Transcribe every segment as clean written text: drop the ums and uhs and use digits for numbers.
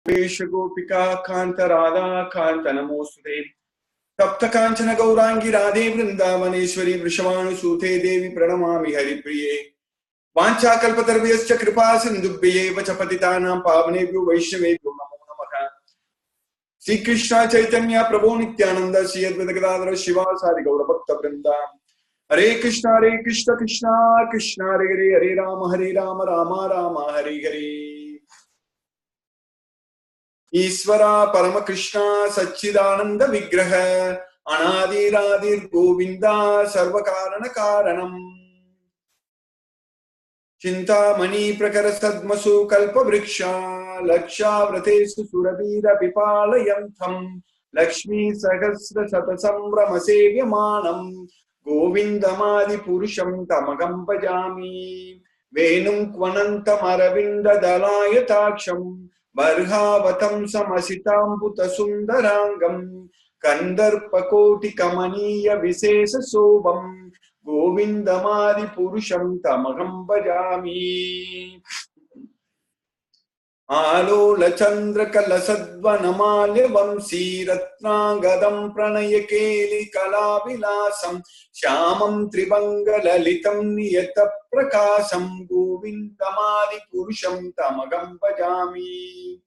गोपिका कांत राधा कांत नमोस्तुते। तप्त कांचन गौरांगी राधे वृंदावनेश्वरी वृषभानुसूते देवी प्रणमामि हरिप्रिये। वाञ्छाकल्पतरुभ्यश्च कृपा सिन्धुभ्यैव च पतितानां पावनेभ्यो वैष्णवेभ्यो नमो नमः। श्री कृष्ण चैतन्य प्रभु नित्यानंद श्री अद्वैत गदाधर शिवासादि गौरभक्तवृंद। हरे कृष्ण कृष्ण कृष्ण हरे राम राम राम हरे हरे। ईश्वरा परम कृष्ण सच्चिदानंद विग्रह अनादिरादिर गोविंदा सर्व कारण कारणम। चिंतामणि प्रकर सद्मसु कल्प वृक्ष लक्षाव्रतेषु सुरवीर पिपालयन्तं लक्ष्मी सहस्र शत संभ्रम सेव्यमानं गोविंदमादि पुरुषं तमहं भजामि। वेणुं क्वनन्तमरविन्द दलायताक्षं बर्हावतं समसिताम्बुत सुंदरांगं कंदर्पकोटि कमनीय विशेष शोभं गोविंदमादि पुरुषं तमहं भजामि। आलोल चंद्र कलसद्वनमाल्य वंशी रत्नांगदं प्रणय केलि कला विलासं श्यामं त्रिभंग ललितं नियत प्रकाशं गोविंदमादि पुरुषं तमहं भजामि।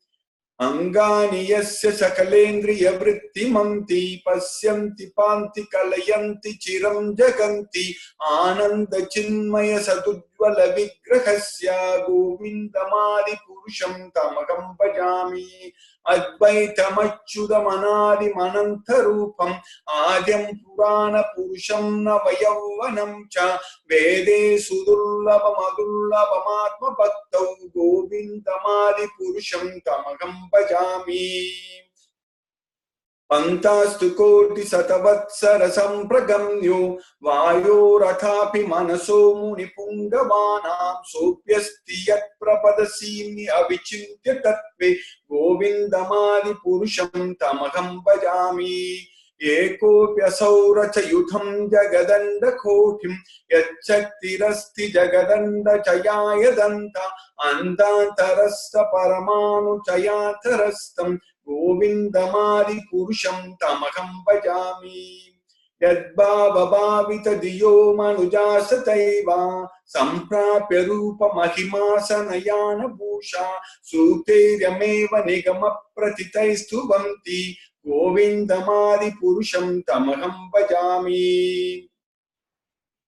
अंगानि यस्य सकलेन्द्रिय वृत्तिमन्ति पश्यन्ति पान्ति कलयन्ति चिरं जगन्ति आनंद चिन्मय सदुज्वल विग्रहस्य गोविंदमादि पुरुषं तमहं भजामि। अद्वैतमच्युतमनादिमनन्त रूपम् आद्यं पुराण पुरुषं नवयौवनं च वेदे सुदुर्लभमदुर्लभमात्मभक्तौ गोविंदमादि पुरुषं तमहं भजामि। पंतास्तु कोटि शतवत्सर संप्रगम्यो वायोरथापि मनसो मुनिपुंगवानां सोऽप्यस्ति यत्प्रपदसीमि अविचिन्त्य तत्त्वे गोविंदमादि पुरुषं तमहं भजामि। एकोऽप्यसौ रचयुतं जगदण्डकोटिं यच्चक्तिरस्ति जगदण्डचयाय दन्त अन्तान्तरस्थ परमाणुचयान्तरस्थं गोविंदमादि पुरुषं तमहं भजामि। यद्भावभावित धियो मनुजासतैव सम्प्राप्य रूप महिमा सनयान भूषा सूतेर्यमेव निगम प्रथितैस्तुवन्ति गोविंदमादि पुरुषं तमहं भजामि।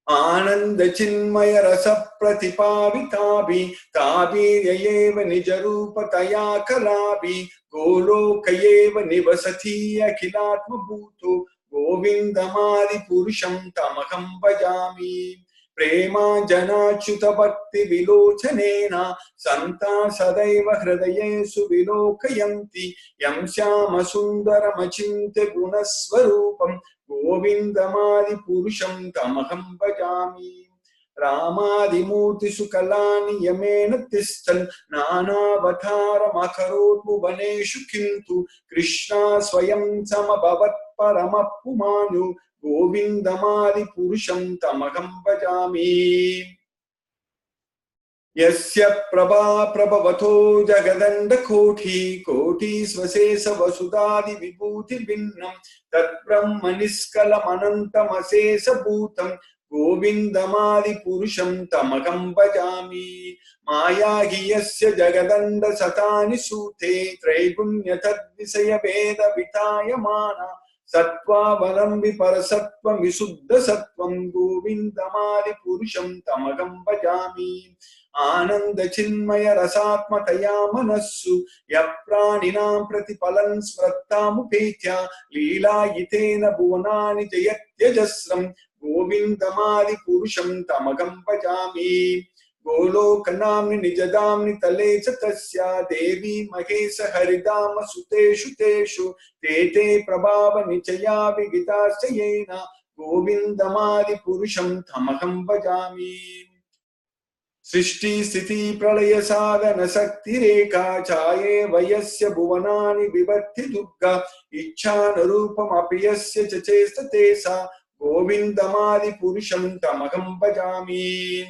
आनंद चिन्मय रस प्रतिपाविताभि ताभिर्येव निज रूपतया कलाभि गोलोकयेव निवसति अखिलात्म भूतो गोविंदमादि पुरुषं तमहं भजामि। प्रेमा जनाच्युत भक्ति विलोचनेन सन्ता सदैव हृदयेषु विलोकयन्ति यं श्याम सुन्दरमचिन्त्य गुणस्वरूपं गोविंदमादि पुरुषं तमहं भजामि। रामादिमूर्तिषु कलानि यमेन तिष्ठन् नानावतारमकरोत् भुवनेषु किन्तु कृष्णा स्वयं समभवत् परमः पुमानु गोविंदमादि पुरुषं तमहं भजामि। यस्य प्रभा प्रभवतो जगदण्डकोटि कोटि स्वशेष वसुधादि विभूति भिन्नं तद्ब्रह्म निष्कलमनन्तमशेष भूतं गोविंदमादि पुरुषं तमहं भजामि। माया हि यस्य जगदण्ड शतानि सूते त्रैगुण्य तद्विषय वेद वितायमाना सत्त्वावलम्बि परसत्त्वं विशुद्ध सत्त्वं गोविंदमादि पुरुषं तमहं भजामि। आनंद चिन्मय रसात्मतया मनस्सु यप्राणिनां प्रतिफलं स्मृत्तामुपेत्य लीलायितेन भुवनानि जयत्यजस्रं गोविंदमादि पुरुषं तमहं भजामि। गोलोकनाम्नि निजदाम्नि तले च तस्या देवी महेश हरिधाम सुतेषु तेषु ते ते प्रभाव निचया विगिताश्च येन गोविंदमादि पुरुषं तमहं भजामि। सृष्टि स्थिति प्रलय साधन शक्ति रेखा छाये वयस्य भुवनानि विभक्ति दुर्गा इच्छानुरूपमपि यस्य च चेष्टते सा गोविंदमादि पुरुषं तमहं भजामि।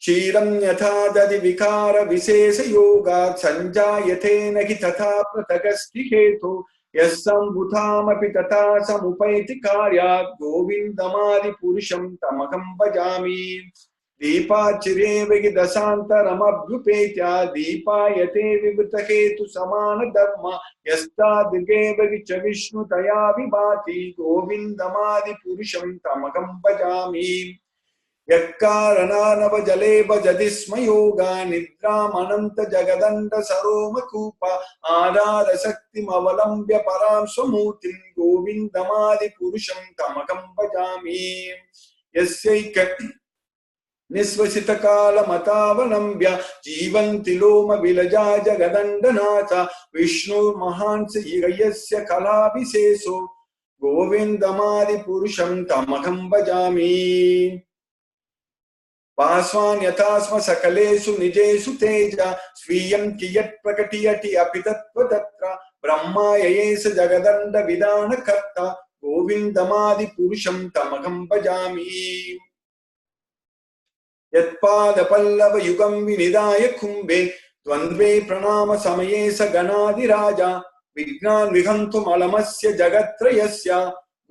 क्षीरं यथा दधि विकार विशेष योगात् संजायते न हि तथा पृथगस्ति हेतु यस्सम्भूतामपि तथा समुपैति कार्यात् गोविन्दमादि पुरुषं तमहं भजामि दीपाचिरेव हि दशान्तरमभ्युपेत्य दीपायते विवृतहेतु समान धर्म यस्तादृगेव हि च विष्णुतया विभाति गोविन्दमादि पुरुषं तमहं भजामि यक्कारणानवजले भजति स्म योगा निद्रामनन्त जगदण्ड सरोमकूप आधारशक्तिमवलम्ब्य परां स्वमूर्तिं गोविन्दमादिपुरुषं तमहं भजामि यस्यैक निःश्वसितकालमतावलम्ब्य जीवन्ति लोमविलजा जगदण्डनाथ विष्णुर्महान् स यस्य कलाविशेषो गोविन्दमादिपुरुषं तमहं भजामि पास्वान् यथा स्म सकलेषु निजेषु तेज स्वीयं कियत् प्रकटयति अपि तत्र ब्रह्मा ययेष जगदण्ड विधान कर्ता गोविन्दमादिपुरुषं तमहं भजामि यत्पादपल्लव युगं विनिधाय कुम्भे द्वन्द्वे प्रणाम समये स गणाधिराजा विघ्नान् विहन्तुमलमस्य जगत्त्रयस्य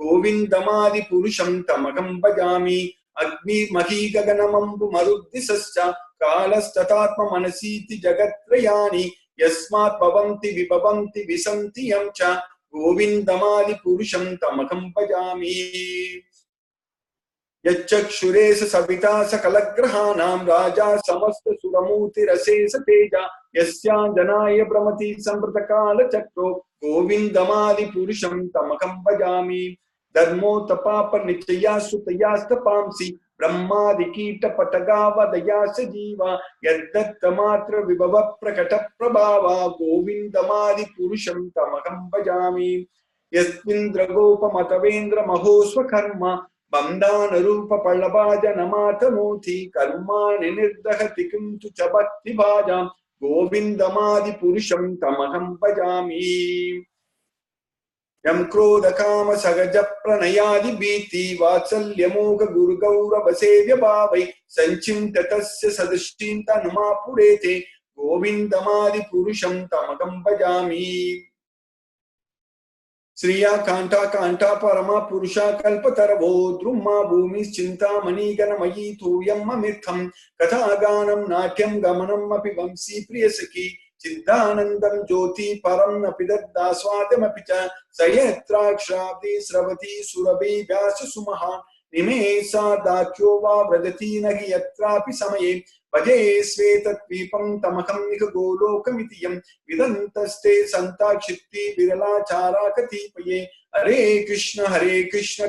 गोविन्दमादिपुरुषं तमहं भजामि अग्निर्मही गगनमम्बु मरुद्दिशश्च कालस्तथात्म मनसीति जगत्त्रयानि यस्मात् भवन्ति विभवन्ति विसन्ति यं च गोविन्दमादिपुरुषं तमहं भजामि यच्चक्षुरेश सविता सकलग्रहाणां राजा समस्त सुरमूर्तिरशेष तेजा यस्याञ्जनाय भ्रमति संवृतकालचक्रो गोविन्दमादिपुरुषं तमहं भजामि धर्मोत्पाप निचया सुतयास्तपांसि ब्रह्मादिकीट पटगावदयास जीवा यद्दत्तमात्र विभव प्रकट प्रभावा गोविन्दमादिपुरुषं तमहं भजामि यस्मिन्द्र गोपमतवेन्द्र महोस्वकर्म बन्धान रूप पल्लवाजनमातनोति कर्माणि निर्दहति किन्तु च भक्तिभाजां गोविन्दमादिपुरुषं तमहं भजामि यं क्रोध काम सगज प्रणयादि भीति वात्सल्य मोह गुरु गौरव सेव्य भावै संचिन्त्य तस्य सदृशीं तनुमापुरेते गोविन्दमादिपुरुषं तमहं भजामि श्रिया कांटा कांटा परमा पुरुषा कल्पतरवो द्रुमा भूमिश्चिन्तामणि गणमयी तूयं ममित्थं कथागानं नाट्यं गमनम् अपि वंशी प्रियसखी चिदानंदं ज्योति परं न पिदद्दास्वादमपि च सयत्राक्षाब्दी स्रवती सुरभि व्यास सुमहान् निमेषा दाख्यो वा व्रजति न हि यत्रापि समये भजे श्वेतद्वीपं तमहं निह गोलोकमिति यं विदन्तस्ते सन्ताक्षिप्ति विरलाचारा कतिपये हरे Krishna Krishna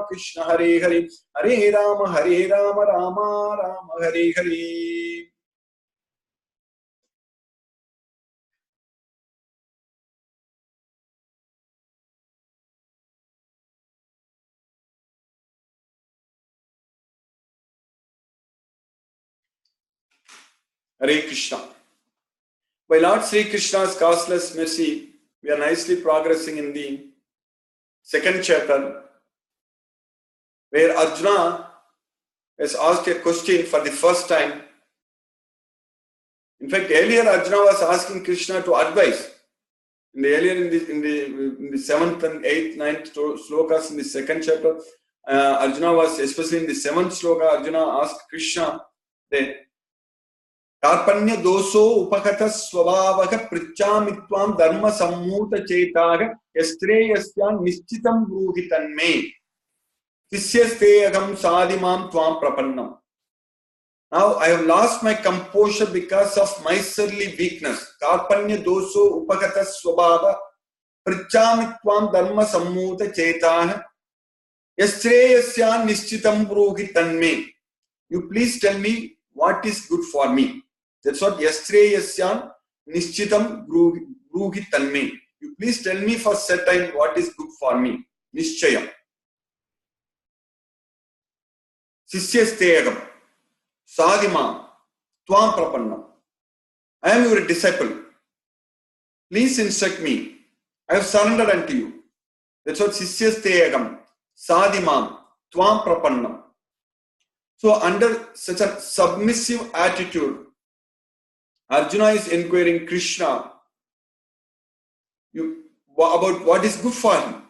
Krishna Hare Hare Hare Ram Ram Ram Hare Hare Hare Krishna. By Lord Sri Krishna's causeless mercy, we are nicely progressing in the second chapter, where Arjuna has asked a question for the first time. In fact, earlier Arjuna was asking Krishna to advise. In the 7th and 8th, 9th slokas in the second chapter, Arjuna was, especially in the 7th sloka, Arjuna asked Krishna that कार्पण्य दोषो उपगत स्वभावः पृच्छामि त्वां धर्म सम्मूत चेताः यस्त्रेयस्यां निश्चितं ब्रूहि तन्मे शिष्यस्ते अहं साधिमां त्वां प्रपन्नम्. Now I have lost my composure because of my miserly weakness. कार्पण्य दोषो उपगत स्वभावः पृच्छामि त्वां धर्म सम्मूत चेताः यस्त्रेयस्यां निश्चितं ब्रूहि तन्मे. You please tell me what is good for me. That's what yastreyasyan nishchitam bruhi tanme. You please tell me for certain what is good for me. Nishchayam. Sisyasteyagam. Sadhimam. Tvam prapannam. I am your disciple. Please instruct me. I have surrendered unto you. That's what Sisyasteyagam. Sadhimam. Tvam prapannam. So under such a submissive attitude, Arjuna is inquiring Krishna about what is good for him.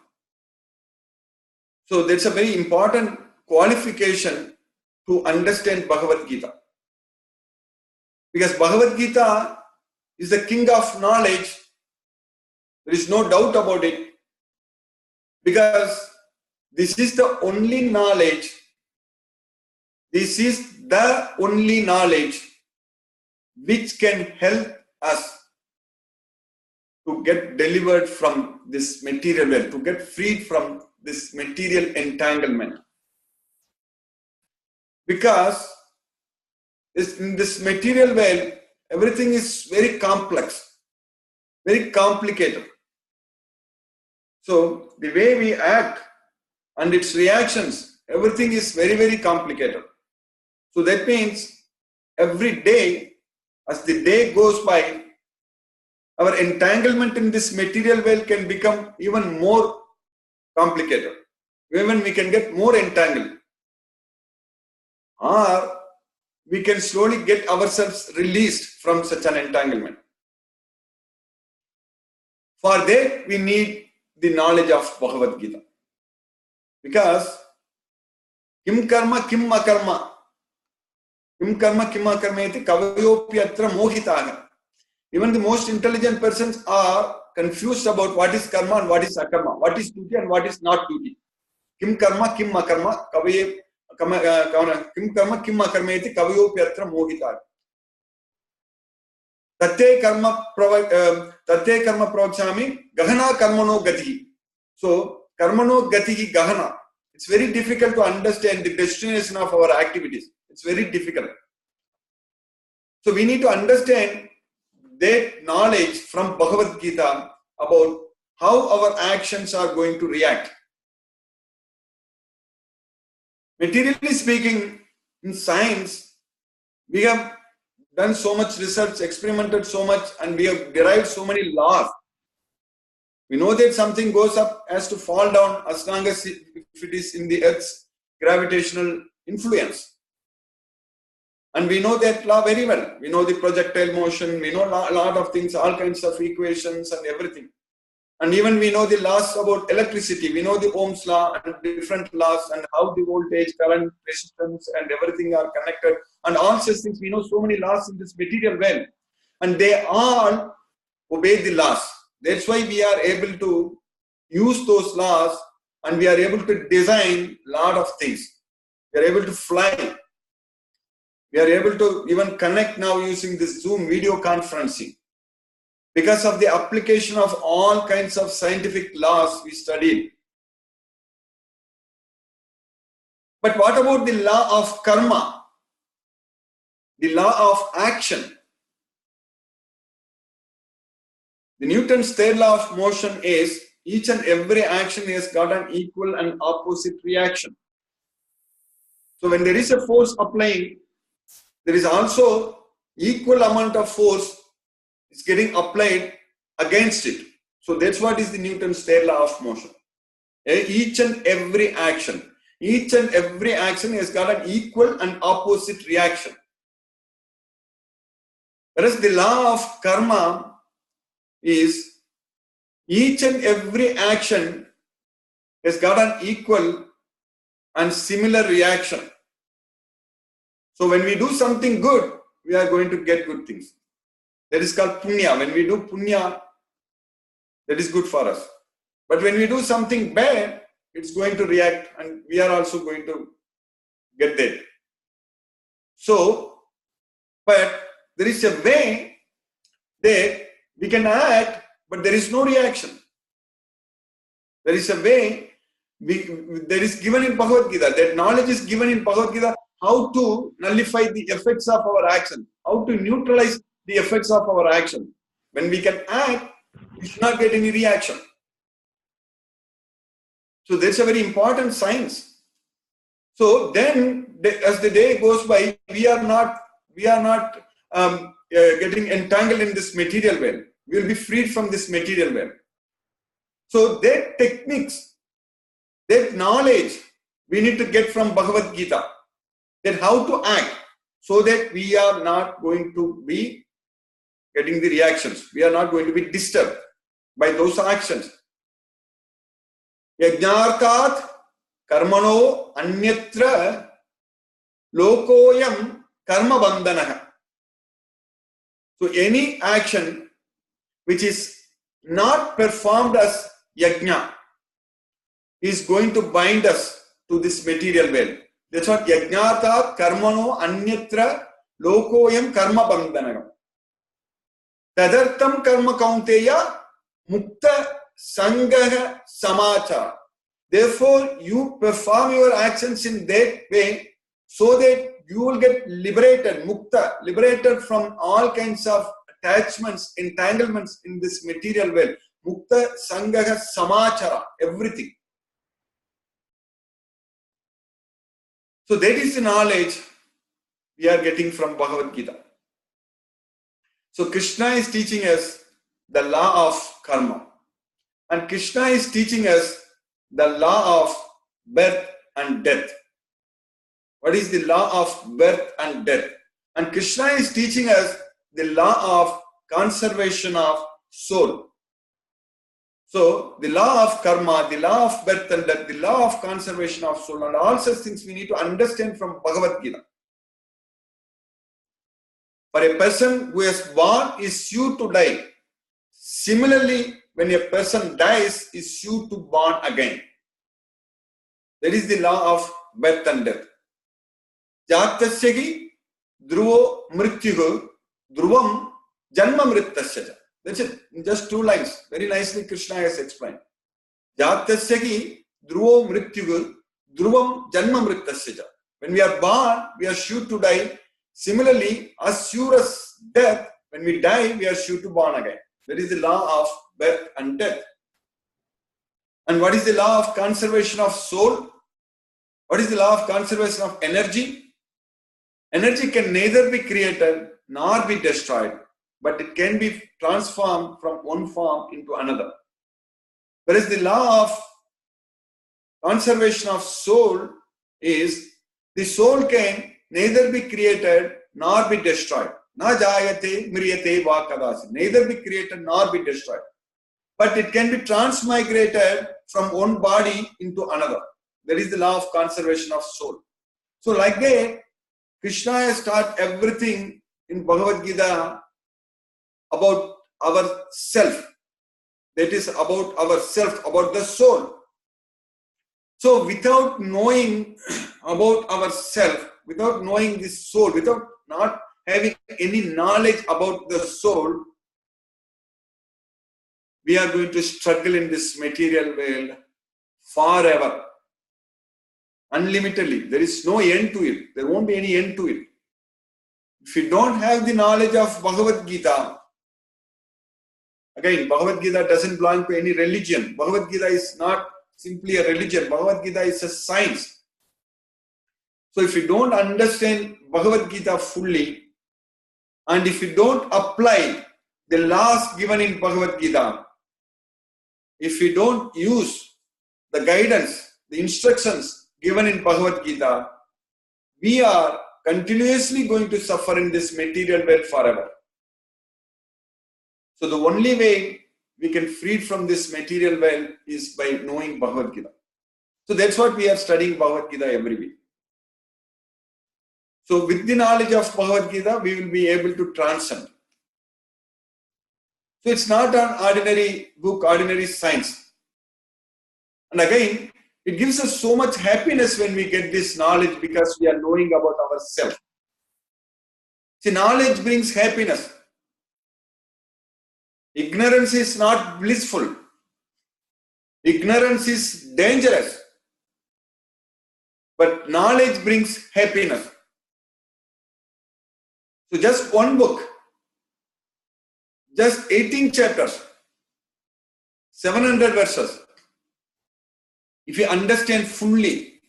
So that's a very important qualification to understand Bhagavad Gita. Because Bhagavad Gita is the king of knowledge. There is no doubt about it. Because this is the only knowledge. This is the only knowledge which can help us to get delivered from this material world, to get freed from this material entanglement. Because in this material world, everything is very complex, very complicated. So the way we act and its reactions, everything is very, very complicated. So that means every day, as the day goes by, our entanglement in this material world can become even more complicated. Even we can get more entangled. Or we can slowly get ourselves released from such an entanglement. For that, we need the knowledge of Bhagavad Gita. Because kim karma kim akarma. Kim karma kim akarma iti kavayopyatra mohitaha. Even the most intelligent persons are confused about what is karma and what is akarma, what is duty and what is not duty. Kim karma kim akarma kim karma kim akarma iti kavayopyatra mohitaha. Tate karma pravachami gahana karmano gati. So karmano gati gahana. It's very difficult to understand the destination of our activities. It's very difficult. So we need to understand that knowledge from Bhagavad Gita about how our actions are going to react. Materially speaking, in science, we have done so much research, experimented so much, and we have derived so many laws. We know that something goes up has to fall down as long as if it is in the Earth's gravitational influence. And we know that law very well. We know the projectile motion, we know a lot of things, all kinds of equations and everything. And even we know the laws about electricity. We know the Ohm's law and different laws and how the voltage, current, resistance and everything are connected. And all such things, we know so many laws in this material world. And they all obey the laws. That's why we are able to use those laws and we are able to design a lot of things. We are able to fly. We are able to even connect now using this Zoom video conferencing. Because of the application of all kinds of scientific laws we studied. But what about the law of karma? The law of action. The Newton's third law of motion is each and every action has got an equal and opposite reaction. So when there is a force applying, there is also equal amount of force is getting applied against it. So that's what is the Newton's third law of motion. Each and every action has got an equal and opposite reaction. Whereas the law of karma is each and every action has got an equal and similar reaction. So when we do something good, we are going to get good things. That is called punya. When we do punya, that is good for us. But when we do something bad, it's going to react and we are also going to get that. So, but there is a way that we can act, but there is no reaction. There is a way, there is given in Bhagavad Gita, that knowledge is given in Bhagavad Gita, how to nullify the effects of our action, how to neutralize the effects of our action. When we can act, we should not get any reaction. So that's a very important science. So then, as the day goes by, we are not getting entangled in this material world. We will be freed from this material world. So that techniques, that knowledge, we need to get from Bhagavad Gita. then how to act so that we are not going to be getting the reactions. We are not going to be disturbed by those actions. Yajnartat karmano anyatra lokoyam karma bandhanaha. So any action which is not performed as yajna is going to bind us to this material world. That's what yajnatat karmano anyatra lokoyam karma bandhanam. Tadartam karma kaunteya mukta sangaha samachara. Therefore, you perform your actions in that way so that you will get liberated, mukta, liberated from all kinds of attachments, entanglements in this material world. Mukta sangaha samachara, everything. So that is the knowledge we are getting from Bhagavad Gita. So Krishna is teaching us the law of karma. And Krishna is teaching us the law of birth and death. What is the law of birth and death? And Krishna is teaching us the law of conservation of soul. So, the law of karma, the law of birth and death, the law of conservation of soul, and all such things we need to understand from Bhagavad Gita. For a person who is born is sure to die. Similarly, when a person dies, is sure to born again. That is the law of birth and death. Jatasyagi dhruvo mrityuhu dhruvam janma mrittasya. That's it. In just 2 lines. Very nicely Krishna has explained. Jatasyagi dhruvo mrityuhu dhruvam janma mrittasya. When we are born, we are sure to die. Similarly, as sure as death, when we die, we are sure to born again. That is the law of birth and death. And what is the law of conservation of soul? What is the law of conservation of energy? Energy can neither be created nor be destroyed, but it can be transformed from one form into another. Whereas the law of conservation of soul is the soul can neither be created nor be destroyed. Na jayate mriyate va kadasi. Neither be created nor be destroyed. But it can be transmigrated from one body into another. That is the law of conservation of soul. So like that, Krishna has taught everything in Bhagavad Gita about our self. That is about our self, about the soul. So without knowing about ourself, without knowing this soul, without not having any knowledge about the soul, we are going to struggle in this material world forever. Unlimitedly. There is no end to it. There won't be any end to it. If you don't have the knowledge of Bhagavad Gita, again, Bhagavad Gita doesn't belong to any religion. Bhagavad Gita is not simply a religion. Bhagavad Gita is a science. So if you don't understand Bhagavad Gita fully, and if you don't apply the laws given in Bhagavad Gita, if you don't use the guidance, the instructions given in Bhagavad Gita, we are continuously going to suffer in this material world forever. So the only way we can free from this material world is by knowing Bhagavad Gita. So that's what we are studying Bhagavad Gita every week. So with the knowledge of Bhagavad Gita, we will be able to transcend. So it's not an ordinary book, ordinary science. And again, it gives us so much happiness when we get this knowledge because we are knowing about ourselves. See, knowledge brings happiness. Ignorance is not blissful. Ignorance is dangerous. But knowledge brings happiness. So just one book, just 18 chapters, 700 verses. If we understand fully,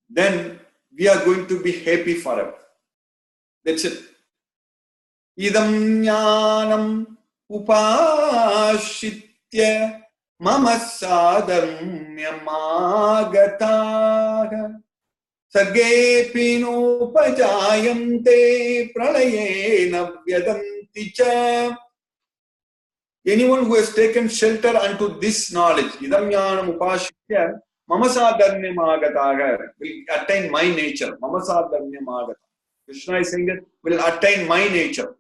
then we are going to be happy forever. That's it. Idam jnanam upashitya mama sadharmyamagataha Sarge pinopajayante pralayena vyadanti cha. Anyone who has taken shelter unto this knowledge, idam jnanam upashitya mamasadharnyam agataga, will attain my nature. Mamasadharnyam agata. Krishna is saying that will attain my nature.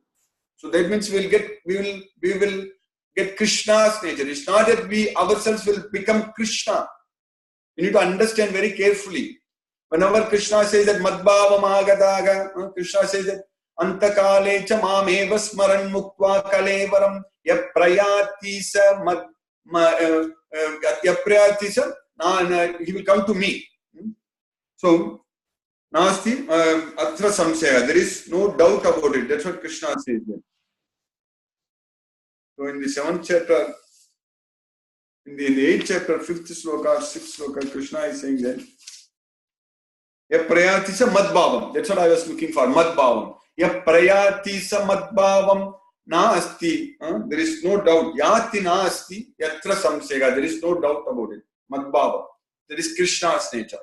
So that means we will get Krishna's nature. It's not that we ourselves will become Krishna. You need to understand very carefully. Whenever Krishna says that Madbhavam agataga, Krishna says that Antakale cha mameva smaran muktva kalevaram yaprayati sa he will come to me. So Nasti atra samsaya. There is no doubt about it. That's what Krishna says there. So in the 7th chapter, in the 8th chapter, 5th sloka, 6th sloka, Krishna is saying that Yaprayati sa madbhavam. That's what I was looking for. Madbhavam. Yaprayati sa madbhavam na asti. There is no doubt. Yati na asti. Yatra samsega. There is no doubt about it. Madbhavam. That is Krishna's nature.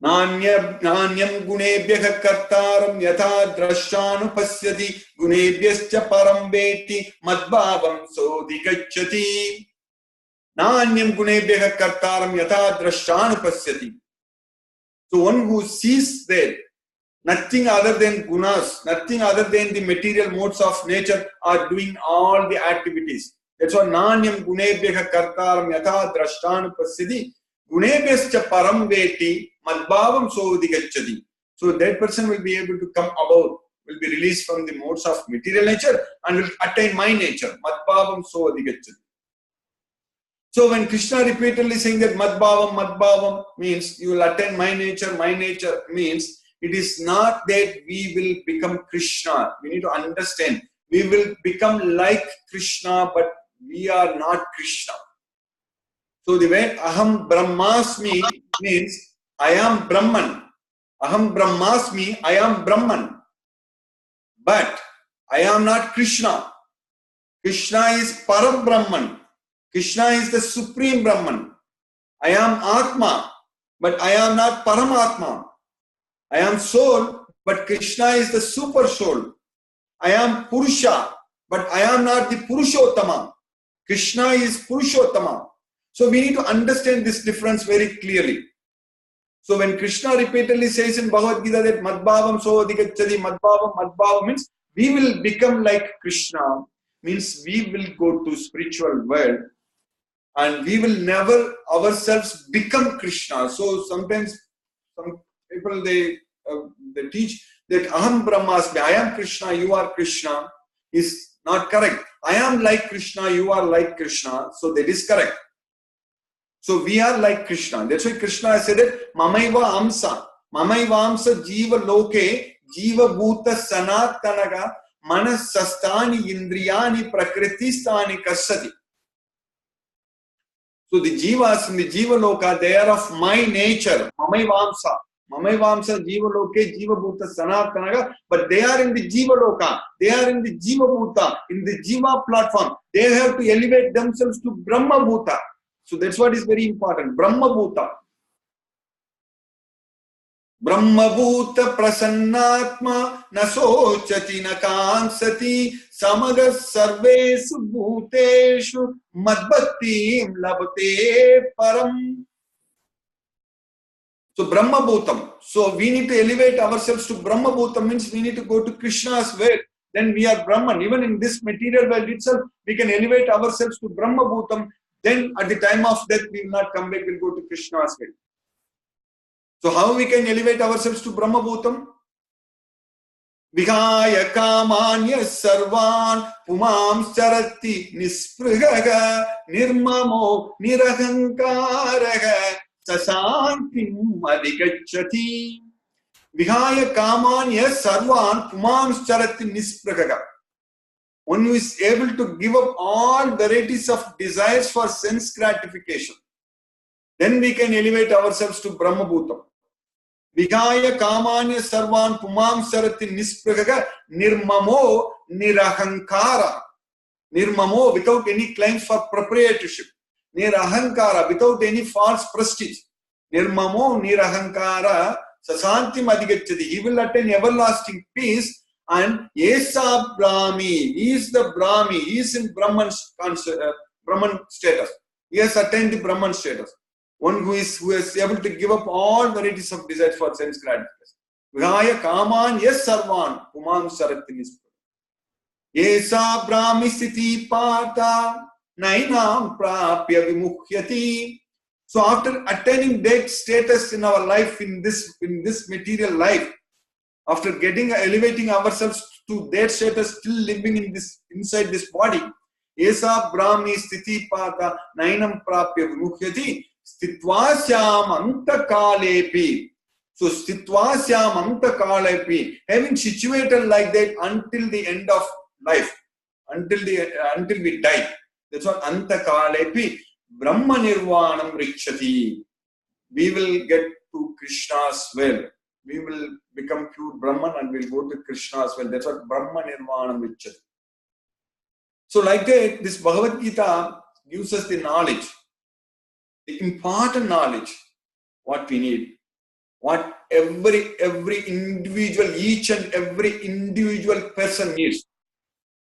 Nanyam gunebhyah kartaram yatha drashanu pasyati gunebhyascha param veti madbhavam sodhigacchati. Nanyam gunebhyah kartaram yatha drashanu pasyati. So one who sees that nothing other than gunas, nothing other than the material modes of nature are doing all the activities. That's why Nanyam gunebhyah kartaram yatha drashanu pasyati gunebhyascha param veti madbhavam sodhigacchati. So that person will be able to come about, will be released from the modes of material nature and will attain my nature. Madbhavam sodhigacchati. So when Krishna repeatedly saying that Madbhavam, Madbhavam means you will attain my nature means it is not that we will become Krishna. We need to understand. We will become like Krishna, but we are not Krishna. So the way Aham Brahmasmi means I am Brahman. Aham Brahmasmi, I am Brahman. But I am not Krishna. Krishna is Param Brahman. Krishna is the Supreme Brahman. I am Atma, but I am not Paramatma. I am soul, but Krishna is the super soul. I am Purusha, but I am not the Purushottama. Krishna is Purushottama. So we need to understand this difference very clearly. So when Krishna repeatedly says in Bhagavad Gita that Madbhavam sodhigacchati, Madbhavam means we will become like Krishna, means we will go to spiritual world and we will never ourselves become Krishna. So sometimes some people they teach that Aham Brahmasmi, I am Krishna, you are Krishna, is not correct. I am like Krishna, you are like Krishna, so that is correct. So we are like Krishna. That's why Krishna said that Mamaiva Amsa Jiva Loke Jiva Bhuta Sanatanaga Manasastani Indriyani Prakristani Kasati. So the Jivas in the Jiva Loka, they are of my nature. Mamaiva Amsa Jiva Loke Jiva Bhuta Sanatanaga, but they are in the Jiva Loka. They are in the Jiva Bhuta, in the Jiva platform. They have to elevate themselves to Brahma Bhuta. So that's what is very important. Brahma Bhuta. Brahma Bhuta Prasannatma Nasochati Nakansati Samagas Sarvesu Bhuteshu Madbhaktim Labate Param. So Brahma Bhutam. So we need to elevate ourselves to Brahma Bhutam means we need to go to Krishna's way. Then we are Brahman. Even in this material world itself, we can elevate ourselves to Brahma Bhutam. Then at the time of death, we will not come back, we will go to Krishna's way. So how we can elevate ourselves to Brahma Bhutam? Vihaya kamanya sarvan pumam charati nisprigaga nirmamo nirahankaraga sasantim adhigacchati. Vihaya kamanya sarvan pumam charati nisprigaga. One who is able to give up all varieties of desires for sense gratification. Then we can elevate ourselves to Brahma Bhutam. Vigaya kamanya sarvan pumam sarati nispragaga nirmamo nirahankara. Nirmamo, without any claims for proprietorship. Nirahankara, without any false prestige. Nirmamo Nirahankara Sasantim Adhigacchati. He will attain everlasting peace. And Esa Brahmi, he is the Brahmi, he is in Brahman status. He has attained the Brahman status. One who is able to give up all varieties of desires for sense gratification. Vihaya Kaman Yes Sarvan Pumam Saratinis. Esa Brahmi Sthiti Partha Nainam Prapya Vimukhyati. So after attaining that status in our life, in this material life, after elevating ourselves to that status, still living in inside this body, Esa Brahmi Sthiti Partha Nainam Prapya Vimukhyati Stitvasyam Anta Kalepi. So Stitvasyam Anta Kalepi, having situated like that until the end of life, until we die. That's what Anta Kalepi Brahma Nirvanam Rikshati. We will get to Krishna's well. We will become pure Brahman and we'll go to Krishna as well. That's what Brahma Nirvanam Vicchati. So like that, this Bhagavad Gita gives us the knowledge, the important knowledge, what we need, what every individual, each and every individual person needs,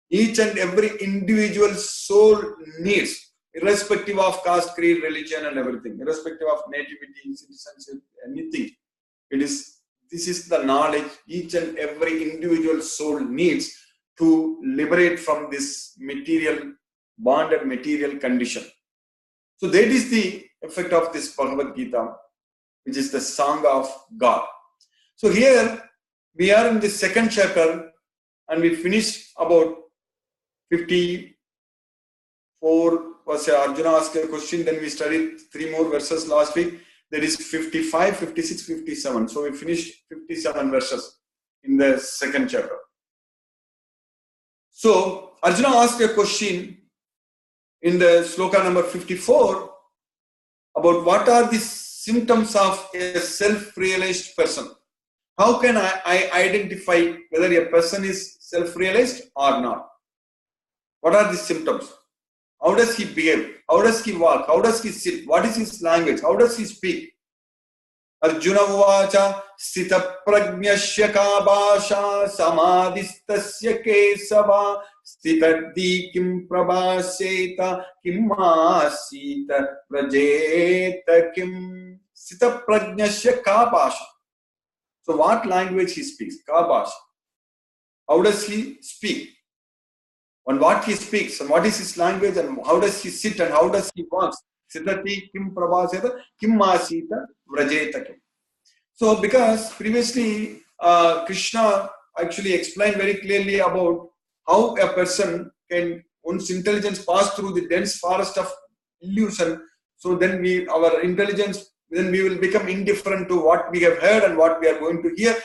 each and every individual soul needs, irrespective of caste, creed, religion and everything, irrespective of nativity, citizenship, anything. This is the knowledge each and every individual soul needs to liberate from this bonded material condition. So that is the effect of this Bhagavad Gita, which is the song of God. So here we are in the second chapter and we finished about 54 verses. Arjuna asked a question, then we studied 3 more verses last week. That is 55, 56, 57. So we finished 57 verses in the second chapter. So Arjuna asked a question in the sloka number 54 about what are the symptoms of a self-realized person. How can I identify whether a person is self-realized or not? What are the symptoms? How does he behave? How does he walk? How does he sit? What is his language? How does he speak? Arjuna uvacha sthita prajnasya ka bhasha samadhistasya kesava sthitaddi kim prabhasyeta kim asita prajeta kim. Sthita prajnasya ka bhasha. So what language he speaks? Ka bhasha. How does he speak? On what he speaks and what is his language and how does he sit and how does he walk. Siddhati kim prabhaseta kim asita vrajeta kim. So because previously Krishna actually explained very clearly about how a person can, one's intelligence pass through the dense forest of illusion. So then we will become indifferent to what we have heard and what we are going to hear.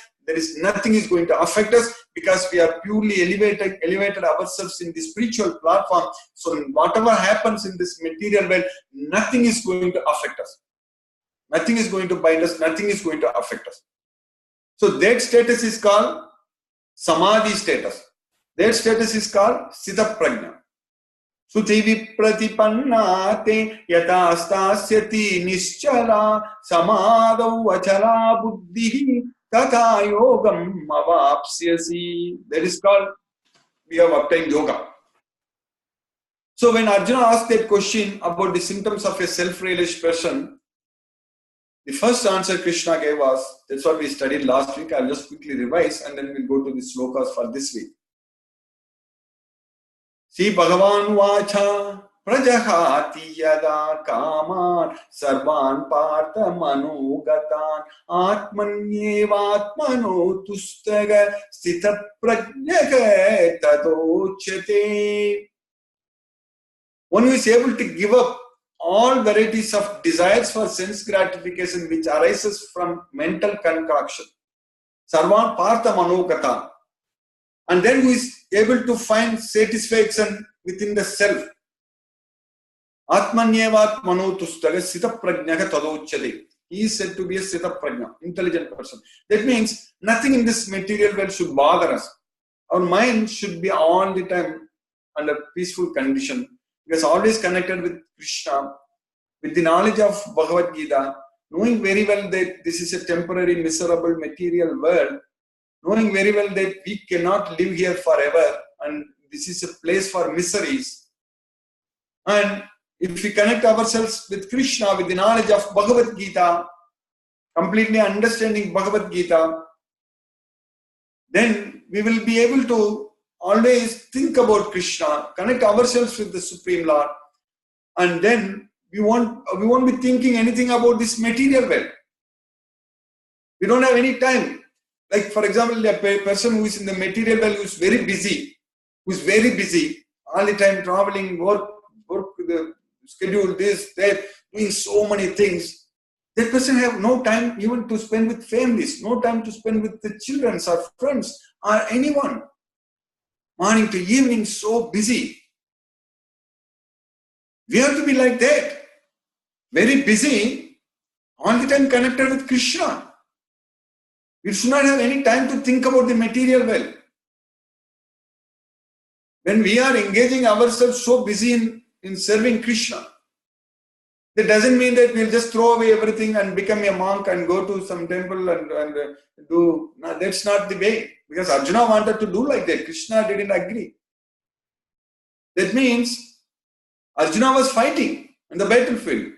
Nothing is going to affect us because we are purely elevated ourselves in the spiritual platform. So whatever happens in this material world, nothing is going to affect us. Nothing is going to bind us. Nothing is going to affect us. So that status is called Samadhi status. That status is called Sthita Prajna. Suti vipratipannate yatastasyati nischala samadau achala buddhi tata yogam avapsyasi. That is called, we have obtained yoga. So when Arjuna asked that question about the symptoms of a self-realized person, the first answer Krishna gave us, that's what we studied last week. I'll just quickly revise and then we'll go to the slokas for this week. See Bhagavan Vacha Prajahati Yada Kaman Sarvan Partha Manugatan Atmanyevatmano Tustaga Sthita Prajnaga Tadochate. One who is able to give up all varieties of desires for sense gratification which arises from mental concoction. Sarvan Partha Manugatan. And then who is able to find satisfaction within the self. Atmanyevat manotustaga sthita prajnaga tadochade. He is said to be a sthita prajna, intelligent person. That means nothing in this material world should bother us. Our mind should be all the time under peaceful condition. Because always connected with Krishna, with the knowledge of Bhagavad Gita, knowing very well that this is a temporary, miserable material world, knowing very well that we cannot live here forever and this is a place for miseries. And if we connect ourselves with Krishna, with the knowledge of Bhagavad Gita, completely understanding Bhagavad Gita, then we will be able to always think about Krishna, connect ourselves with the Supreme Lord, and then we won't be thinking anything about this material world. We don't have any time. Like, for example, a person who is in the material world, who is very busy, all the time traveling, work, the schedule, this, that, doing so many things. That person have no time even to spend with families, no time to spend with the children or friends or anyone. Morning to evening, so busy. We have to be like that. Very busy, all the time connected with Krishna. We should not have any time to think about the material world. When we are engaging ourselves so busy in serving Krishna, that doesn't mean that we'll just throw away everything and become a monk and go to some temple and do. No, that's not the way. Because Arjuna wanted to do like that. Krishna didn't agree. That means Arjuna was fighting in the battlefield.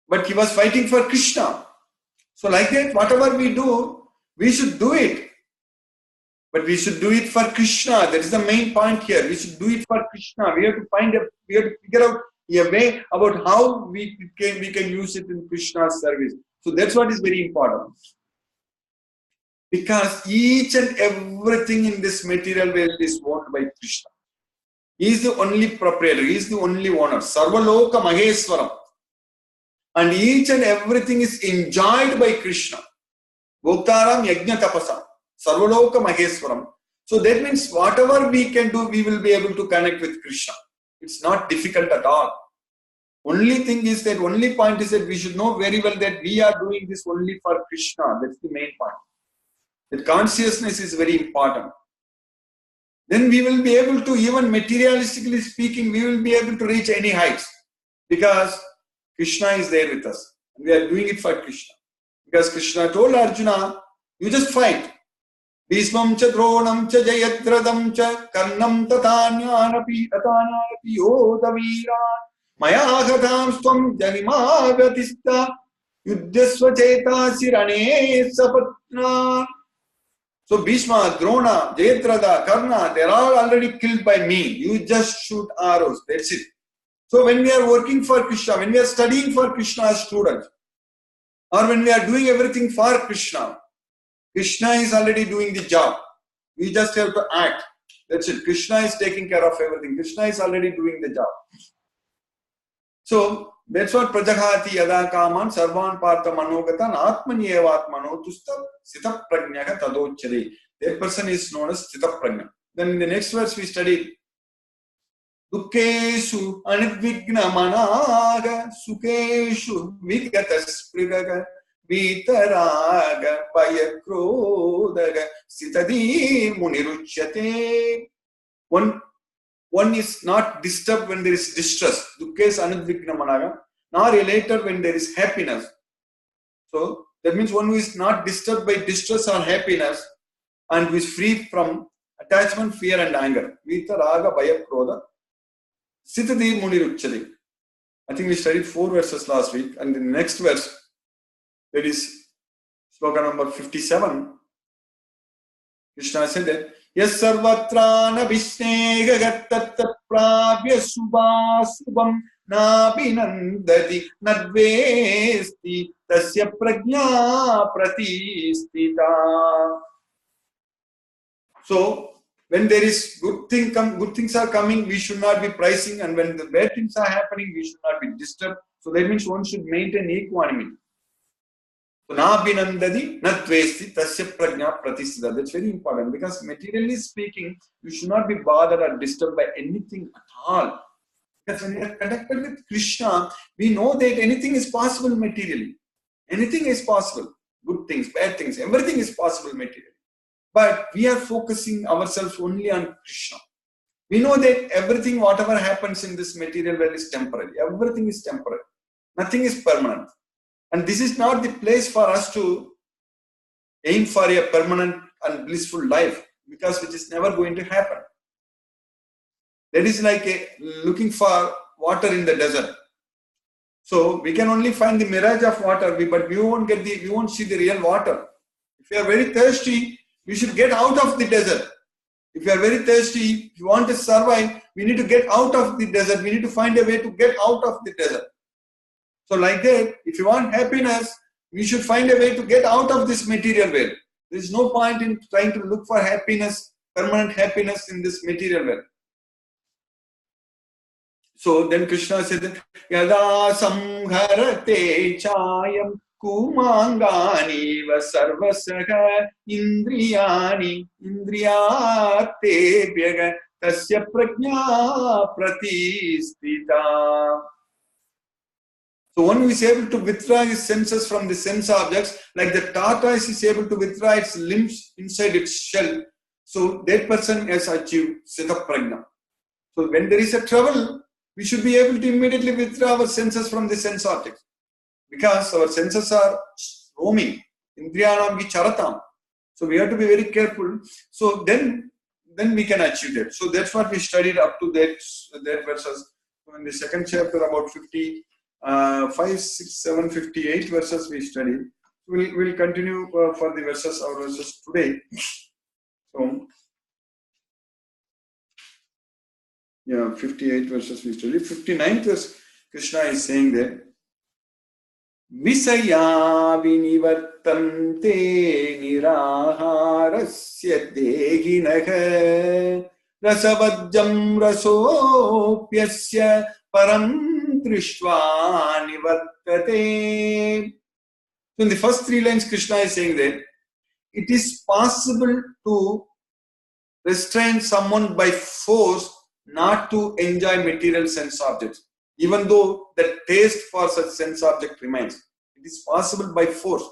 But he was fighting for Krishna. So like that, whatever we do, we should do it. But we should do it for Krishna. That is the main point here. We should do it for Krishna. We have to figure out a way about how we can use it in Krishna's service. So that's what is very important. Because each and everything in this material world is owned by Krishna. He is the only proprietor. He is the only owner. Sarvaloka Maheswaram. And each and everything is enjoyed by Krishna. Bhoktaram Yajna Tapasam. Sarvaloka Maheswaram. So that means whatever we can do, we will be able to connect with Krishna. It's not difficult at all. Only point is that we should know very well that we are doing this only for Krishna. That's the main point. That consciousness is very important. Then we will be able to, even materialistically speaking, we will be able to reach any heights. Because Krishna is there with us. We are doing it for Krishna. Because Krishna told Arjuna, you just fight. Bhismam cha dronam cha jayadradam cha karnam tatanyanapi yodaviran mayagatam svam janimagatista yuddhasva chetasi rane sapatna. So Bhishma, Drona, Jayadrata, Karna, they are all already killed by me. You just shoot arrows. That's it. So when we are working for Krishna, when we are studying for Krishna as students, or when we are doing everything for Krishna, Krishna is already doing the job. We just have to act. That's it. Krishna is taking care of everything. Krishna is already doing the job. So that's what Prajahati Yada Kaman Sarvan Partha Manogatan Atmani Evatmano Tusta Sita Prajnaka Tadochari. That person is known as Sita Prajna. Then in the next verse we studied Dukkeshu Anidvigna Managa Sukeshu Vigatasprigaga Vitaraga Payakrodaga Sitadi Muniruchyate. One is not disturbed when there is distress. Dukkes Anidvigna Managa. Nor later when there is happiness. So that means one who is not disturbed by distress or happiness and who is free from attachment, fear and anger. Vitaraga Payakroda Sitadi Muniruchyate. I think we studied 4 verses last week, and the next verse, that is sloka number 57, Krishna said that Yes sarvatra vishnega gattatta prabhya subhasubham nabhinandati nadvesti tasya prajna pratistita. So when there is good things are coming, we should not be pricing, and when the bad things are happening, we should not be disturbed. So that means one should maintain equanimity. So nabhinandati nadvesti tasya prajna pratistita. That's very important, because materially speaking, you should not be bothered or disturbed by anything at all. Because when we are connected with Krishna, we know that anything is possible materially. Anything is possible. Good things, bad things, everything is possible materially. But we are focusing ourselves only on Krishna. We know that everything, whatever happens in this material world is temporary. Everything is temporary. Nothing is permanent. And this is not the place for us to aim for a permanent and blissful life, because it is never going to happen. That is like looking for water in the desert. So we can only find the mirage of water, but we won't see the real water. If you are very thirsty, we should get out of the desert. If you are very thirsty, if you want to survive, we need to get out of the desert. We need to find a way to get out of the desert. So like that, if you want happiness, we should find a way to get out of this material world. There is no point in trying to look for happiness, permanent happiness in this material world. So then Krishna said, Yada samharate chayam kumangani va sarvasaha indriyani indriyate bhyaga tasya prajna pratistita. So one who is able to withdraw his senses from the sense objects, like the tortoise is able to withdraw its limbs inside its shell, so that person has achieved Sthita Prajna. So when there is a trouble, we should be able to immediately withdraw our senses from the sense objects, because our senses are roaming. Indriyanam ki charatam. So we have to be very careful. So then we can achieve that. So that's what we studied up to that verses. In the second chapter, about 5, 6, 7, 58 verses we studied. We'll continue for the verses, our verses today. So, yeah, 58 verses we studied. 59th verse, Krishna is saying that Visaya vinivartante niraharasya dehinaha rasavajjam rasopyasya param drishva nivartate. So in the first 3 lines, Krishna is saying that it is possible to restrain someone by force not to enjoy material sense objects, even though the taste for such sense object remains. It is possible by force.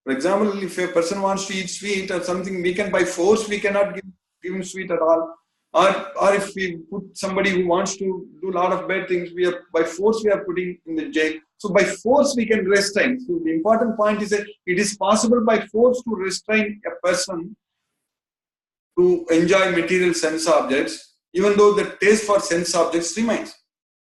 For example, if a person wants to eat sweet or something, we can by force, we cannot give him sweet at all. Or if we put somebody who wants to do a lot of bad things, by force we are putting in the jail. So by force we can restrain. So the important point is that it is possible by force to restrain a person to enjoy material sense objects, even though the taste for sense objects remains.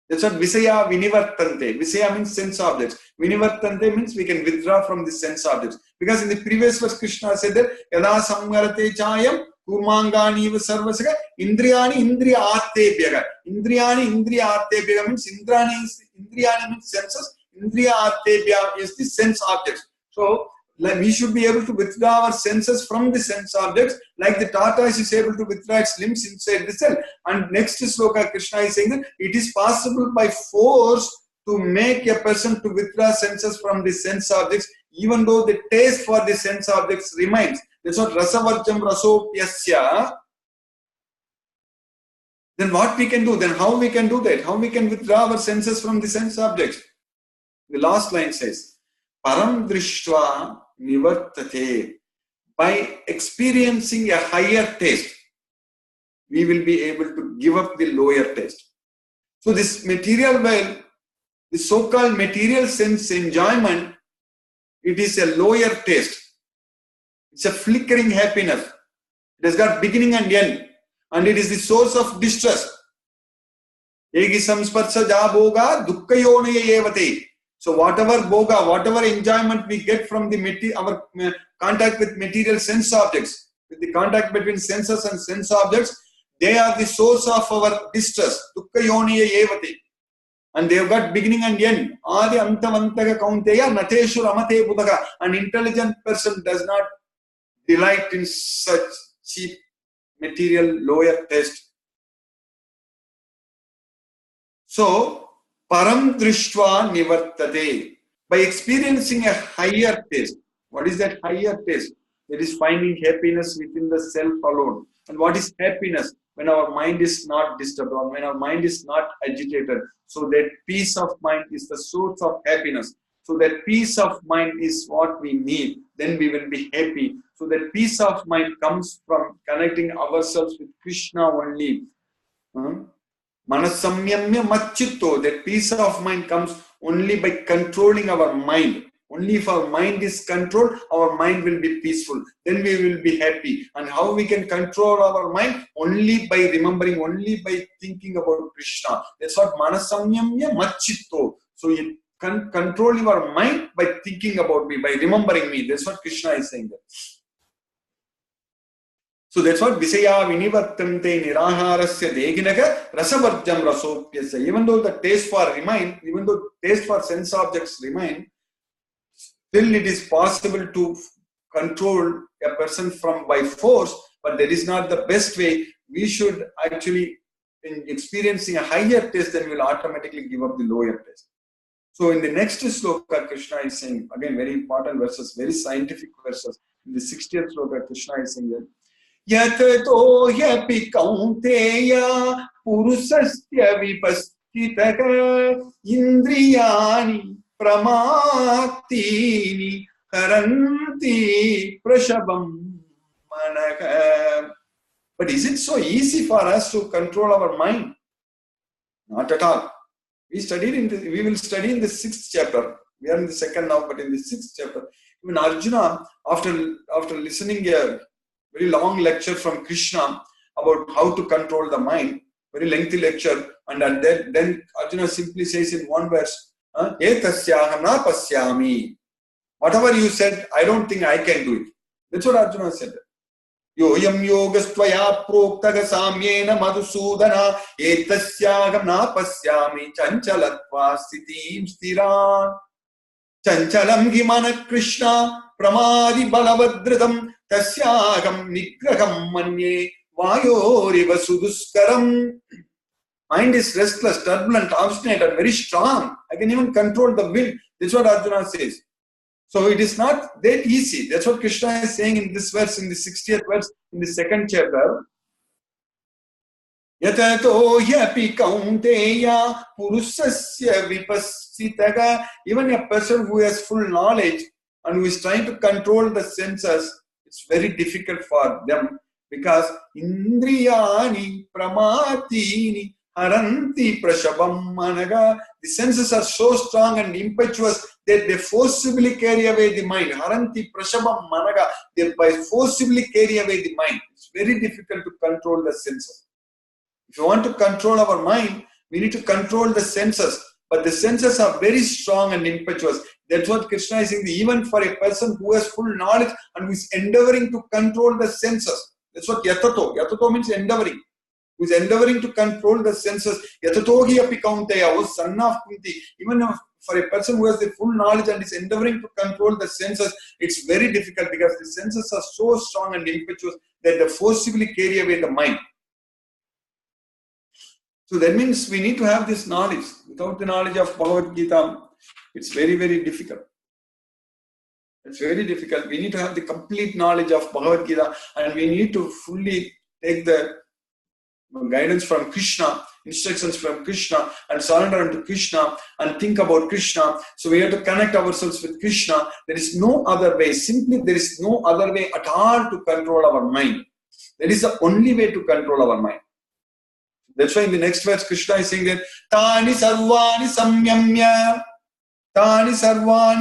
That's what Visaya Vinivartante. Visaya means sense objects. Vinivartante means we can withdraw from the sense objects. Because in the previous verse, Krishna said that Yada Samgarate Chayam Kurmangani Sarvasaka Indriyani Indriyatebhyaga. Indriyani Indriyatebhyaga means Indriyani means senses. Indriyatebhyaga is the sense objects. So we should be able to withdraw our senses from the sense objects, like the tortoise is able to withdraw its limbs inside the cell. And next sloka, Krishna is saying that it is possible by force to make a person to withdraw senses from the sense objects, even though the taste for the sense objects remains. That's what rasavarjam rasopyasya. Then what we can do? Then how we can do that? How we can withdraw our senses from the sense objects? The last line says, Param drishtva nivartate. By experiencing a higher taste, we will be able to give up the lower taste. So this material world, the so-called material sense enjoyment, it is a lower taste. It's a flickering happiness. It has got beginning and end. And it is the source of distress. Egi samsparsa ja bhoga dukkayonaya evate. So whatever bhoga, whatever enjoyment we get from our contact with material sense objects, with the contact between senses and sense objects, they are the source of our distress. Dukkayoniya evate. And they have got beginning and end. Adi antavantaga kaunteya nateshu ramate buddhaga. An intelligent person does not delight in such cheap material lower taste. So, param drishtva nivartate. By experiencing a higher taste. What is that higher taste? That is finding happiness within the self alone. And what is happiness? When our mind is not disturbed, or when our mind is not agitated. So that peace of mind is the source of happiness. So that peace of mind is what we need. Then we will be happy. So that peace of mind comes from connecting ourselves with Krishna only. Manasamyamya machitto. That peace of mind comes only by controlling our mind. Only if our mind is controlled, our mind will be peaceful. Then we will be happy. And how we can control our mind? Only by remembering, only by thinking about Krishna. That's what manasamyamya machitto. So you control your mind by thinking about me, by remembering me. That's what Krishna is saying there. So that's what Visaya Vinivartante Niraharasya Deginaga Rasavarjam Rasopyasya. Even though the taste for sense objects remain, still it is possible to control a person by force, but that is not the best way. We should actually, in experiencing a higher taste, then we will automatically give up the lower taste. So in the next sloka, Krishna is saying, again, very important verses, very scientific verses. In the 60th sloka, Krishna is saying that, Yatato yapi kaunteya purusasya vipastitaka indriyani pramatini haranti prashabam manaka. But is it so easy for us to control our mind? Not at all. We will study in the 6th chapter. We are in the 2nd now, but in the 6th chapter, even Arjuna, after listening a very long lecture from Krishna about how to control the mind, very lengthy lecture, and then Arjuna simply says in one verse, Etasyaham na pasyami. Whatever you said, I don't think I can do it. That's what Arjuna said. Yoyam yogastvaya proktaga samyena madhusudana etasyaham na pasyami chanchalatva sthitim sthiran chanchalam gimana Krishna pramadi balavadritam tasyagam nigraham manye vayoriva suduskaram. Mind is restless, turbulent, obstinate, and very strong. I can even control the will. That's what Arjuna says. So it is not that easy. That's what Krishna is saying in this verse, in the 60th verse, in the 2nd chapter. Yatato yapi kaunteya purusasya vipasitaga. Even a person who has full knowledge and who is trying to control the senses, it's very difficult for them because indriyani pramatini haranti prashabam managa. The senses are so strong and impetuous that they forcibly carry away the mind. Haranti prashabam managa. They forcibly carry away the mind. It's very difficult to control the senses. If you want to control our mind, we need to control the senses. But the senses are very strong and impetuous. That's what Krishna is saying. Even for a person who has full knowledge and who is endeavoring to control the senses. That's what yatato. Yatato means endeavoring. Who is endeavoring to control the senses. Yatato hi api kaunteya, was son of Kunti. Even for a person who has the full knowledge and is endeavoring to control the senses, it's very difficult because the senses are so strong and impetuous that they forcibly carry away the mind. So that means we need to have this knowledge. Without the knowledge of Bhagavad Gita, it's very, very difficult. It's very difficult. We need to have the complete knowledge of Bhagavad Gita and we need to fully take the guidance from Krishna, instructions from Krishna and surrender unto Krishna and think about Krishna. So we have to connect ourselves with Krishna. There is no other way. Simply, there is no other way at all to control our mind. That is the only way to control our mind. That's why in the next verse, Krishna is saying that Tani sarvani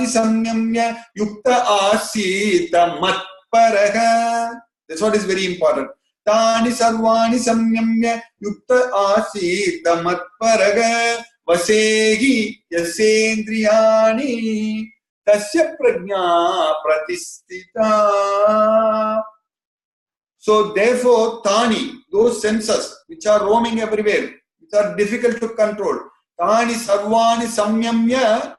samyamya yukta asita matparaha. That's what is very important. Tani sarvani samyamya yukta asita matparaha vasehi yasendriyani tasya prajna pratistita. So therefore, Tani, those senses which are roaming everywhere, which are difficult to control, Tani sarvani samyamya,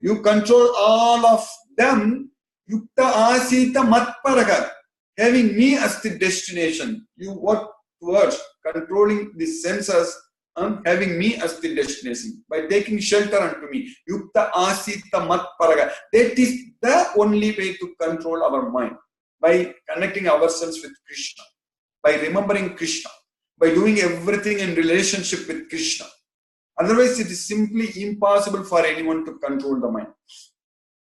you control all of them, yukta asita matparaga, having me as the destination. You work towards controlling the senses, having me as the destination, by taking shelter unto me. Yukta asita matparaga. That is the only way to control our mind. By connecting ourselves with Krishna, by remembering Krishna, by doing everything in relationship with Krishna. Otherwise, it is simply impossible for anyone to control the mind.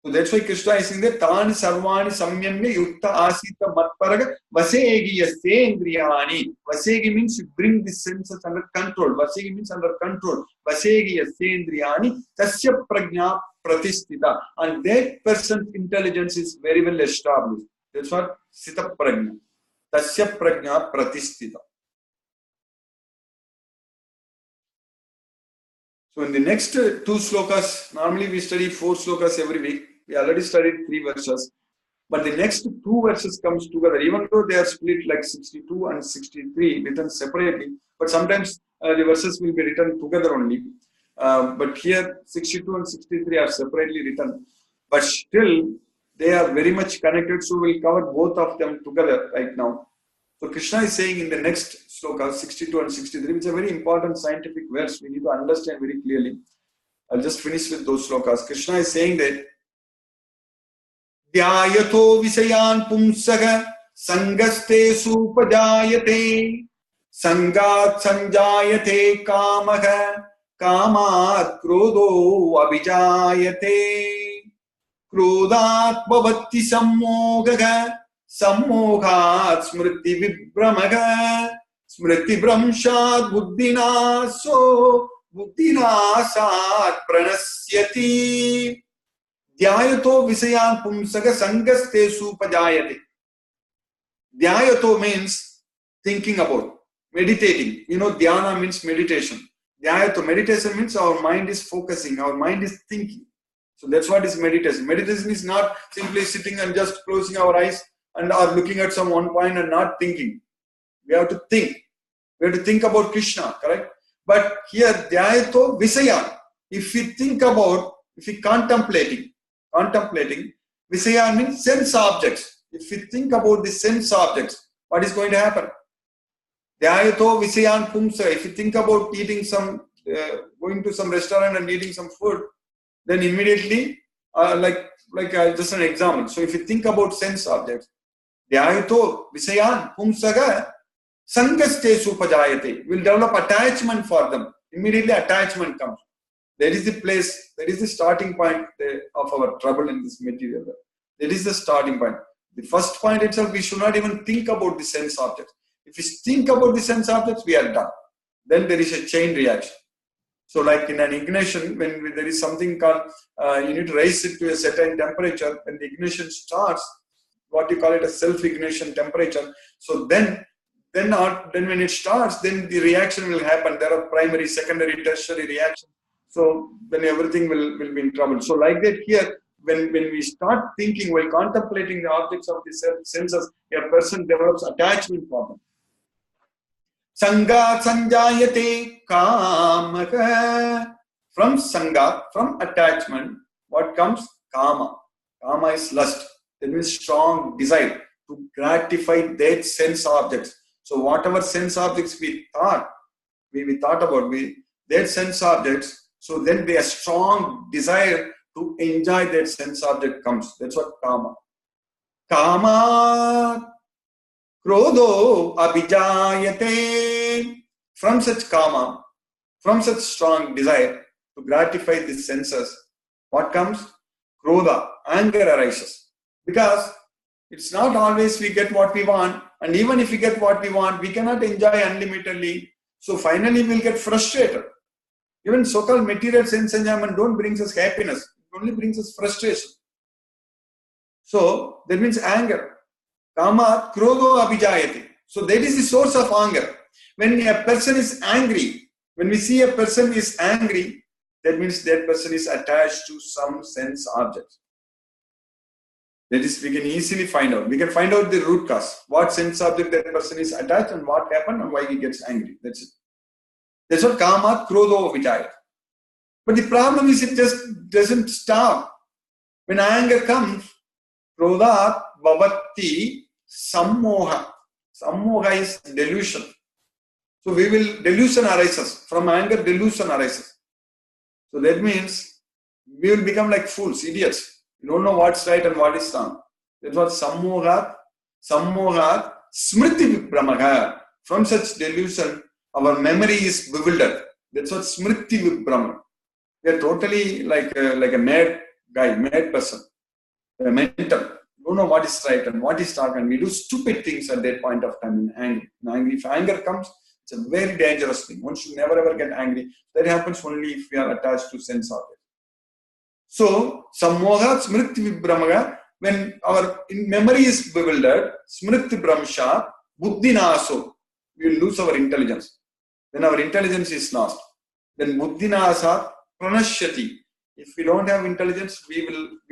So that's why Krishna is saying that Tani Sarvani Samyamya Yukta Asita Matparaga Vasegi Yasendriyani. Vasegi means you bring the senses under control. Vasegi means under control. Vasegi Yasendriyani Tasya Prajna Pratisthita. And that person's intelligence is very well established. That's what Sita Prajna. Tasya Prajna Pratisthita. So in the next two slokas, normally we study 4 slokas every week. We already studied 3 verses. But the next 2 verses comes together, even though they are split like 62 and 63 written separately. But sometimes the verses will be written together only. But here 62 and 63 are separately written. But still they are very much connected. So we'll cover both of them together right now. So Krishna is saying in the next sloka, 62 and 63, which is a very important scientific verse. We need to understand very clearly. I'll just finish with those slokas. Krishna is saying that Dhyayato Visayan Pumsaga Sangaste Supajayate Sangat Sanjayate Kamaha Kamat Krodo Abhijayate Krodat Bhavati Sammogaga Sammohat Smriti Vibhramaga Smriti Bramshad Buddhinaso Buddhinasat Pranasyati Dhyayato Visayan Pumsaga Sangaste Supajayate. Dhyayato means thinking about, meditating. You know, dhyana means meditation. Dhyayato, meditation means our mind is focusing, our mind is thinking. So that's what is meditation. Meditation is not simply sitting and just closing our eyes and are looking at some one point and not thinking. We have to think. We have to think about Krishna, correct? But here, Dhyayato Visayan. If we think about, if we contemplating, Visaya means sense objects. If we think about the sense objects, what is going to happen? Dhyayato Visayan Pumsa. If you think about eating some, going to some restaurant and eating some food, then immediately, just an example. So if you think about sense objects, Dhyayato Visayan Pumsaga Sangaste Supajayate. Will develop attachment for them. Immediately attachment comes. That is the place, that is the starting point of our trouble in this material. That is the starting point. The first point itself, we should not even think about the sense objects. If we think about the sense objects, we are done. Then there is a chain reaction. So like in an ignition, when there is something called, you need to raise it to a certain temperature, and the ignition starts, what you call it a self-ignition temperature. So then when it starts, then the reaction will happen. There are primary, secondary, tertiary reactions. So then everything will be in trouble. So like that here, when we start thinking while contemplating the objects of the senses, a person develops attachment for them. Sangha sanjayate kamaka. From sangha, from attachment, what comes? Kama. Kama is lust. That means strong desire to gratify that sense objects. So whatever sense objects we thought about, that sense objects, so then a strong desire to enjoy that sense object comes. That's what kama. Kama krodo abhijayate. From such kama, from such strong desire to gratify the senses, what comes? Krodha, anger arises. Because it's not always we get what we want, and even if we get what we want, we cannot enjoy unlimitedly. So finally we'll get frustrated. Even so-called material sense enjoyment don't bring us happiness. It only brings us frustration. So that means anger. Kama krodo abhijayate. So that is the source of anger. When a person is angry, when we see a person is angry, that means that person is attached to some sense object. That is, we can easily find out. We can find out the root cause. What sense object that person is attached and what happened and why he gets angry. That's it. That's what kama krodo vijaya. But the problem is it just doesn't stop. When anger comes, krodat bhavati sammoha. Sammoha is delusion. So delusion arises. From anger, delusion arises. So that means we will become like fools, idiots. We don't know what's right and what is wrong. That's what sammohat, smriti vibhramaha. From such delusion, our memory is bewildered. That's what smriti vibhrama. We are totally like a mad guy, mad person. mental. Don't know what is right and what is wrong, and we do stupid things at that point of time in anger. If anger comes, it's a very dangerous thing. One should never ever get angry. That happens only if we are attached to sense objects. So, sammoha smriti vibhramaga, when our memory is bewildered, smriti bramsha, buddhi naso, we will lose our intelligence. When our intelligence is lost, then buddhi nasa pranashyati. If we don't have intelligence, we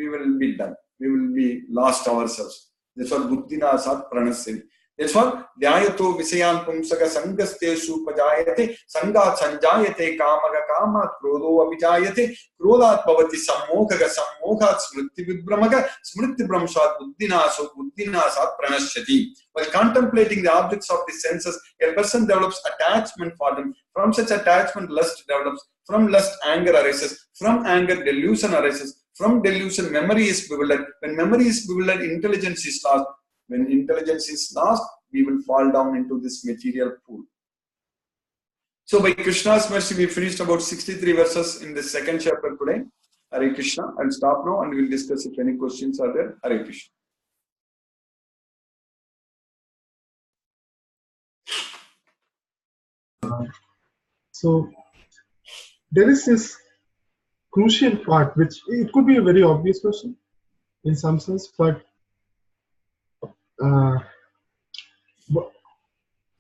will be done. We will be lost ourselves. That's what buddhi nasa pranashyati. That's what dhyayato visayan pumsaka sangasteshu pajayate sangat sanjayate kamaga kamat krodho abhijayate krodhat bhavati sammohaga sammokhat smriti vibhramaga smriti bramshat buddhinasat pranashyati. While contemplating the objects of the senses, a person develops attachment for them. From such attachment, lust develops. From lust, anger arises. From anger, delusion arises. From delusion, memory is bewildered. When memory is bewildered, intelligence is lost. When intelligence is lost, we will fall down into this material pool. So by Krishna's mercy, we finished about 63 verses in the second chapter today. Hare Krishna. I'll stop now and we'll discuss if any questions are there. Hare Krishna. So there is this crucial part, which it could be a very obvious question in some sense, but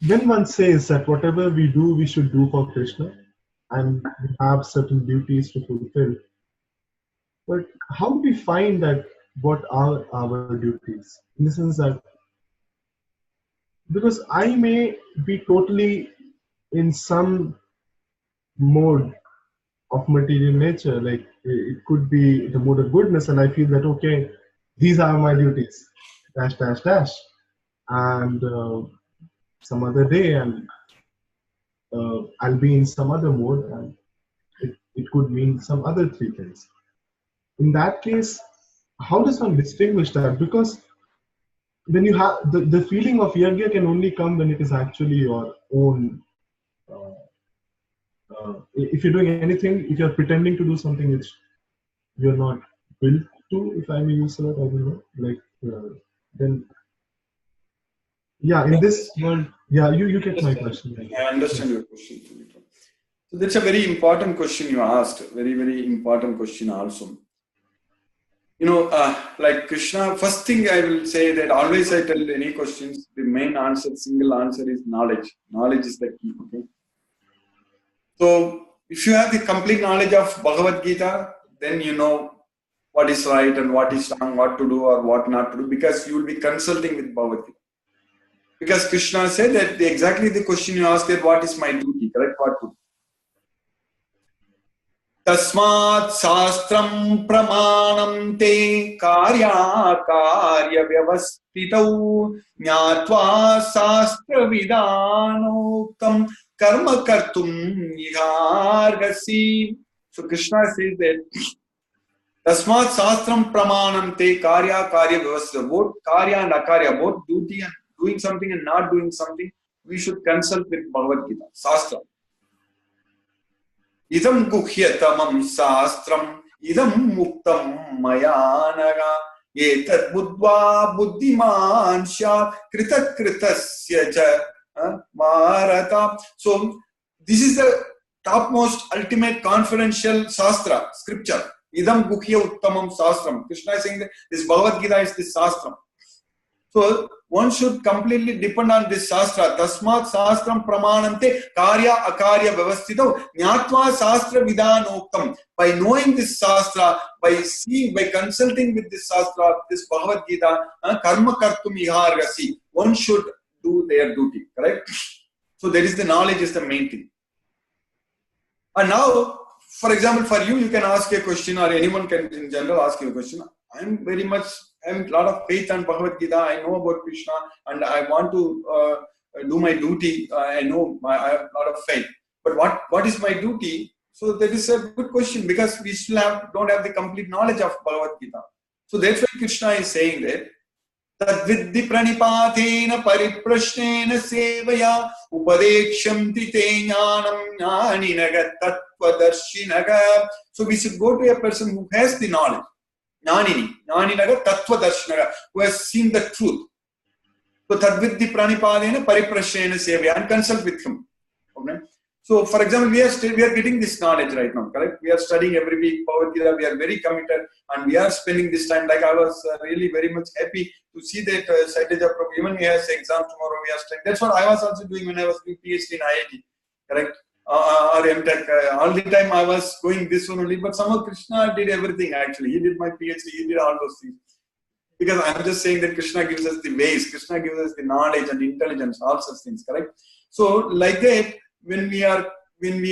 when one says that whatever we do, we should do for Krishna, and we have certain duties to fulfill, but how do we find that what are our duties? In the sense that, because I may be totally in some mode of material nature, like it could be the mode of goodness, and I feel that, okay, these are my duties, dash, dash, dash, and some other day, and I'll be in some other mode, and it could mean some other three things. In that case, how does one distinguish that? Because when you have the feeling of yajna can only come when it is actually your own. If you're doing anything, if you're pretending to do something which you're not built to, if I may use that, I don't know, like then, yeah, in this world, yeah, you get my question. I understand your question. So that's a very important question you asked. Very, very important question also. You know, like Krishna, first thing I will say that always I tell any questions, the main answer, single answer is knowledge. Knowledge is the key. Okay. So if you have the complete knowledge of Bhagavad Gita, then you know what is right and what is wrong, what to do or what not to do, because you will be consulting with Bhagavad Gita. Because Krishna said that exactly the question you asked that what is my duty, correct? What to do? Tasmat sastram pramanam te karya karya vyavastitau nyatva sastra vidanoktam karma kartum ihargasi. So Krishna says that Tasmat sastram pramanam te karya karya vyavastitau. Both karya and akarya, both duty and doing something and not doing something, we should consult with Bhagavad Gita, Sastra. Idam guhyatamam sastram, idam muktam mayanaga, etat buddha buddhiman sya kritat kritasya cha marata. So, this is the topmost, ultimate, confidential Sastra, scripture. Idam guhya uttamam sastram. Krishna is saying that this Bhagavad Gita is this Sastram. So, one should completely depend on this Shastra. Tasmat Sastram Pramanante Karya Akarya Vyavastito Nyatva Sastra Vidanoktam. By knowing this Shastra, by seeing, by consulting with this Shastra, this Bhagavad Gita, Karma Kartum Ihargasi, one should do their duty, correct? So, there is the knowledge is the main thing. And now, for example, for you, you can ask a question, or anyone can in general ask you a question. I'm very much having a lot of faith on Bhagavad Gita. I know about Krishna and I want to do my duty. I know I have a lot of faith. But what is my duty? So that is a good question, because we still don't have the complete knowledge of Bhagavad Gita. So that's why Krishna is saying that Tadvidhi pranipatena pariprashnena sevaya upadekshyanti te jnanam jnaninaga tattvadarshinaga. So we should go to a person who has the knowledge. Jnaninaga Tattva Darshanaga, who has seen the truth. So Tadviddhi Pranipadena Pariprashrena Sevya, and consult with him. Okay? So, for example, we are getting this knowledge right now, correct? We are studying every week Bhagavad Gita. We are very committed, and we are spending this time. Like I was really very much happy to see that Saityaja Prabhu, even he has exam tomorrow, we are studying. That's what I was also doing when I was doing PhD in IIT, correct? Or MTech. All the time I was going this one only, but somehow Krishna did everything actually. He did my PhD, he did all those things. Because I'm just saying that Krishna gives us the ways, Krishna gives us the knowledge and intelligence, all such things, correct? So, like that, when we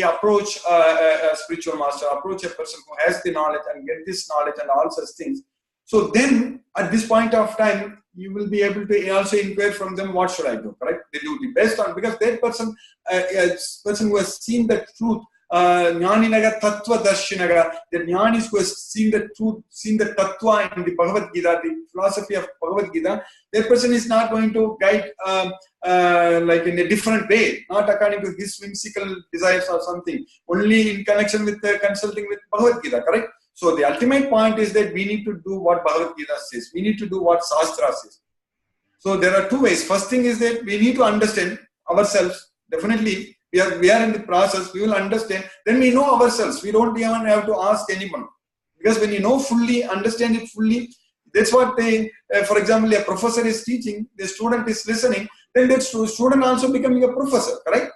approach a spiritual master, approach a person who has the knowledge and get this knowledge and all such things, so then at this point of time you will be able to also inquire from them, what should I do, correct? They do the best on, because that person who has seen the truth, Jnaninaga Tattva Darshinaga, the Jnanis who has seen the truth, seen the Tattva in the Bhagavad Gita, the philosophy of Bhagavad Gita, that person is not going to guide like in a different way, not according to his whimsical desires or something, only in connection with consulting with Bhagavad Gita, correct? So the ultimate point is that we need to do what Bhagavad Gita says. We need to do what Shastra says. So there are two ways. First thing is that we need to understand ourselves. Definitely, we are in the process. We will understand. Then we know ourselves. We don't even have to ask anyone. Because when you know fully, understand it fully, that's what they, for example, a professor is teaching, the student is listening, then that student also becoming a professor, correct?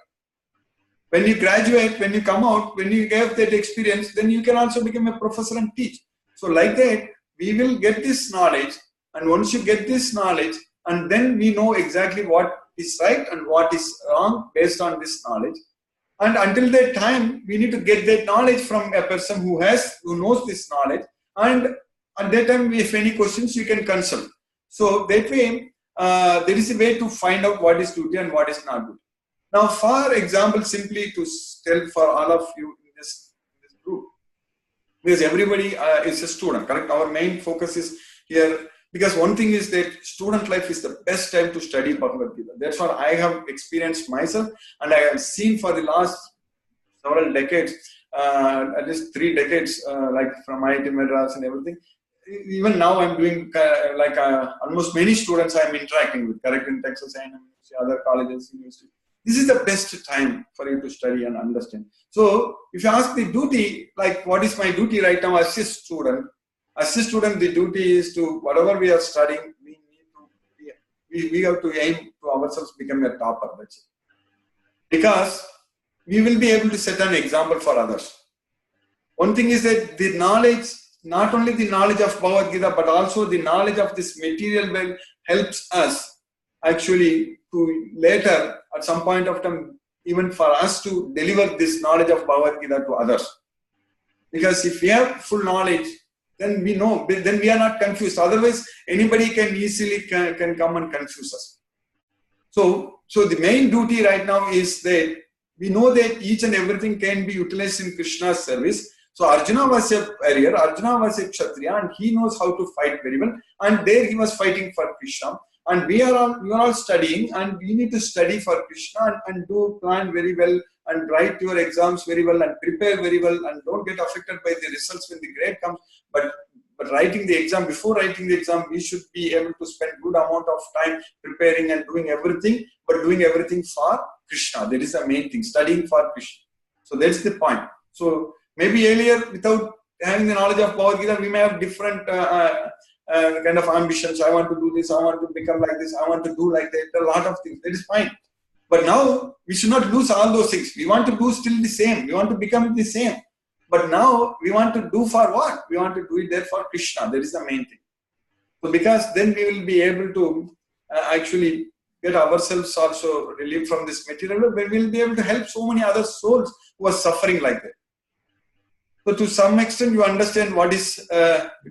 When you graduate, when you come out, when you have that experience, then you can also become a professor and teach. So like that, we will get this knowledge, and once you get this knowledge, and then we know exactly what is right and what is wrong based on this knowledge. And until that time, we need to get that knowledge from a person who knows this knowledge. And at that time, if any questions, you can consult. So that way, there is a way to find out what is duty and what is not duty. Now, for example, simply to tell for all of you in this group, because everybody is a student, correct? Our main focus is here, because one thing is that student life is the best time to study Bhagavad Gita. That's what I have experienced myself, and I have seen for the last several decades, at least 3 decades, like from IIT Madras and everything. Even now I'm doing almost many students I'm interacting with, correct, in Texas A&M, other colleges, universities. This is the best time for you to study and understand. So if you ask the duty, like what is my duty right now as a student? As a student, the duty is to, whatever we are studying, we have to aim to ourselves become a topper. That's it. Because we will be able to set an example for others. One thing is that the knowledge, not only the knowledge of Bhagavad Gita, but also the knowledge of this material world helps us actually to later, at some point of time, even for us to deliver this knowledge of Bhagavad Gita to others. Because if we have full knowledge, then we know, then we are not confused. Otherwise, anybody can easily can come and confuse us. So the main duty right now is that we know that each and everything can be utilized in Krishna's service. So Arjuna was a warrior, Arjuna was a Kshatriya, and he knows how to fight very well. And there he was fighting for Krishna. And we are all studying, and we need to study for Krishna and do plan very well and write your exams very well and prepare very well, and don't get affected by the results when the grade comes. But writing the exam, before writing the exam, we should be able to spend good amount of time preparing and doing everything, but doing everything for Krishna. That is the main thing, studying for Krishna. So that's the point. So maybe earlier, without having the knowledge of Bhagavad Gita, we may have different kind of ambitions. I want to do this, I want to become like this, I want to do like that, a lot of things. That is fine. But now, we should not lose all those things. We want to do still the same. We want to become the same. But now, we want to do for what? We want to do it there for Krishna. That is the main thing. So because then we will be able to actually get ourselves also relieved from this material, but we will be able to help so many other souls who are suffering like that. So to some extent, you understand what is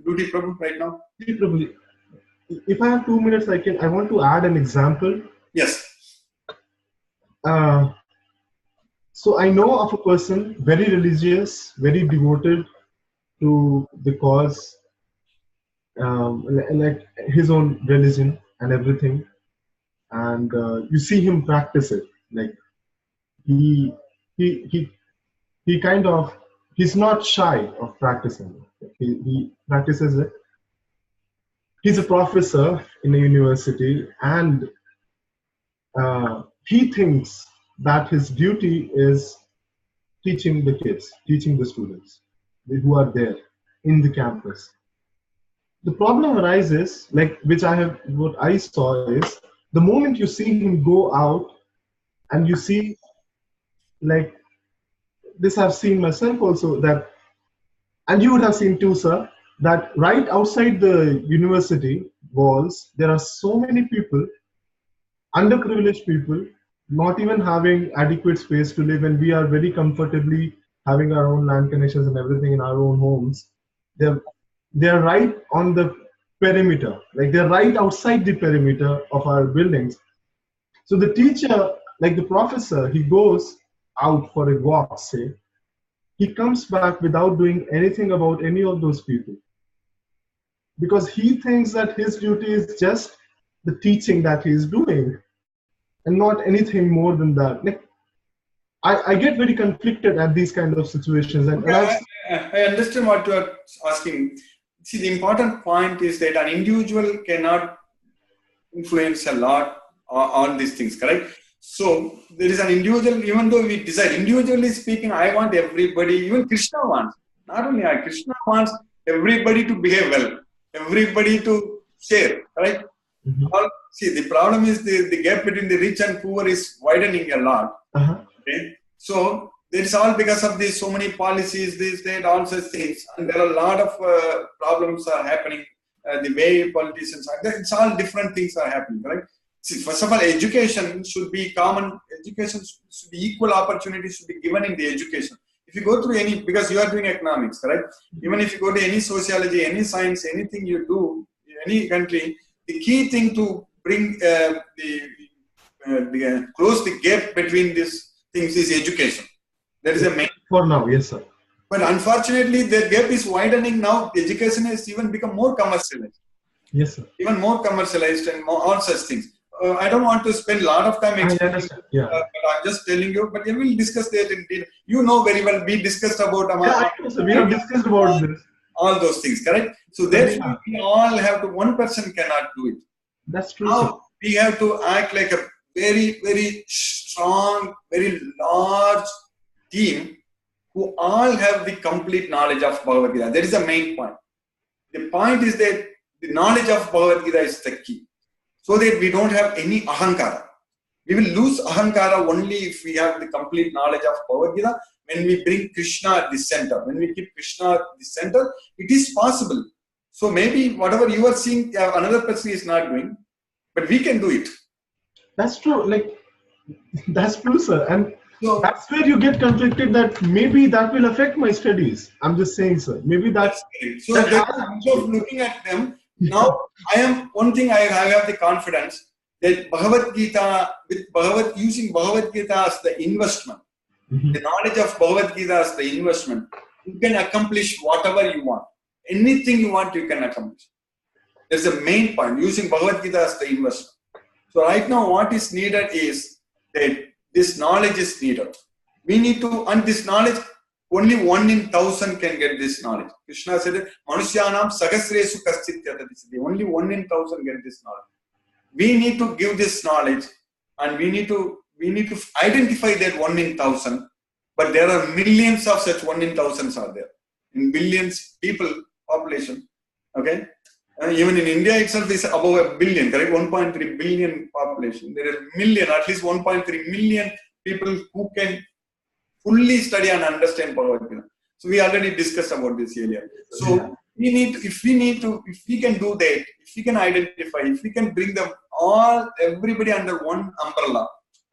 duty, Prabhu, right now? Prabhu, if I have 2 minutes, I want to add an example. Yes. So I know of a person, very religious, very devoted to the cause, like his own religion and everything. And you see him practice it. Like he kind of, he's not shy of practicing it. He practices it, he's a professor in a university, and he thinks that his duty is teaching the kids, teaching the students who are there in the campus. The problem arises, like which I have, what I saw is the moment you see him go out and you see, like this I've seen myself also, that, and you would have seen too, sir, that right outside the university walls, there are so many people, underprivileged people, not even having adequate space to live, and we are very comfortably having our own land connections and everything in our own homes. They're they're right on the perimeter, like they're right outside the perimeter of our buildings. So the teacher, like the professor, he goes out for a walk, say, he comes back without doing anything about any of those people, because he thinks that his duty is just the teaching that he's doing and not anything more than that. Like, I get very conflicted at these kind of situations. And I understand what you are asking. See, the important point is that an individual cannot influence a lot on these things, correct? So there is an individual, even though we decide, individually speaking, I want everybody, even Krishna wants, not only I, Krishna wants everybody to behave well, everybody to share, right? See, the problem is the gap between the rich and poor is widening a lot. Okay? So it's all because of these so many policies, this, that, all such things. And there are a lot of problems are happening. The way politicians are, it's all different things are happening, right? See, first of all, education should be common. Education should be equal opportunities should be given in the education. If you go through any, because you are doing economics, correct? Even if you go to any sociology, any science, anything you do, in any country, the key thing to bring close the gap between these things is education. That is the main. For now, yes, sir. But unfortunately, the gap is widening now. Education has even become more commercialized. Yes, sir. Even more commercialized and more, all such things. I don't want to spend a lot of time explaining, yeah. But I'm just telling you. But we will discuss that in detail. You know very well. We discussed about we have discussed about this. All those things, correct? So therefore, we all have to. One person cannot do it. That's true. Now we have to act like a very, very strong, very large team who all have the complete knowledge of Bhagavad Gita. That is the main point. The point is that the knowledge of Bhagavad Gita is the key. So that we don't have any ahankara. We will lose ahankara only if we have the complete knowledge of Bhagavad Gita. When we bring Krishna at the center, when we keep Krishna at the center, it is possible. So maybe whatever you are seeing, another person is not doing, but we can do it. That's true. Like, that's true, sir. And so, that's where you get conflicted that maybe that will affect my studies. I'm just saying, sir. Maybe that's so. So looking at them now, I am one thing. I have the confidence that Bhagavad Gita, with using Bhagavad Gita as the investment, the knowledge of Bhagavad Gita as the investment, you can accomplish whatever you want. Anything you want, you can accomplish. That's the main point. Using Bhagavad Gita as the investment. So right now, what is needed is that this knowledge is needed. We need to, and this knowledge, only 1 in 1,000 can get this knowledge. Krishna said, Manusyanam sagasresu kaschit. Only 1 in 1,000 get this knowledge. We need to give this knowledge, and we need to identify that 1 in 1,000. But there are millions of such 1 in 1,000s are there. In billions people population. Okay. Even in India itself is above 1 billion, correct? 1.3 billion population. There are million, at least 1.3 million people who can fully study and understand Bhagavad Gita. So we already discussed about this earlier. So if we can do that, if we can identify, if we can bring them all, everybody under one umbrella,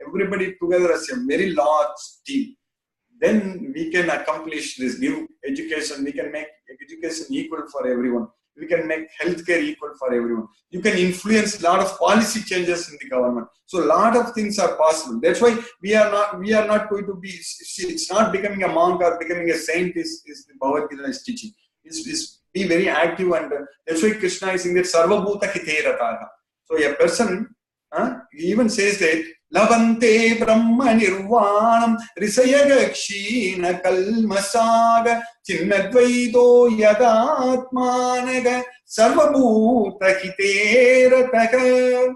everybody together as a very large team, then we can accomplish this new education. We can make education equal for everyone. We can make healthcare equal for everyone. You can influence a lot of policy changes in the government. So a lot of things are possible. That's why we are not going to be, it's not becoming a monk or becoming a saint is the Bhagavad Gita is teaching. It's be very active, and that's why Krishna is saying that Sarva Bhuta Hite Rataha. So a person, he even says that Labante Brahma Nirvanam Risayaga Kshina Kalmasaga Chinnadvaido Yadatmanaga Sarvabhuta Hiterataha.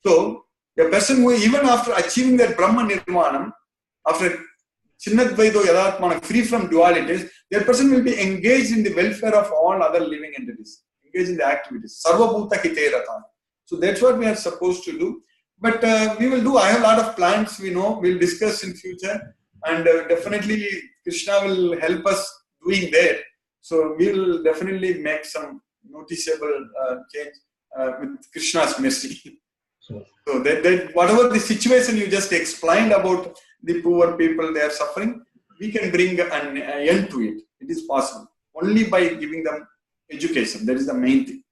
So, a person who, even after achieving that Brahma Nirvanam, after Chinnadvaido Yadatmana, free from dualities, that person will be engaged in the welfare of all other living entities, engaged in the activities. Sarvabhuta Hiterataha. So that's what we are supposed to do. But we will do. I have a lot of plans. We'll discuss in future, and definitely Krishna will help us doing that. So we will definitely make some noticeable change with Krishna's mercy. Sure. So that whatever the situation you just explained about the poor people, they are suffering, we can bring an end to it. It is possible only by giving them education. That is the main thing.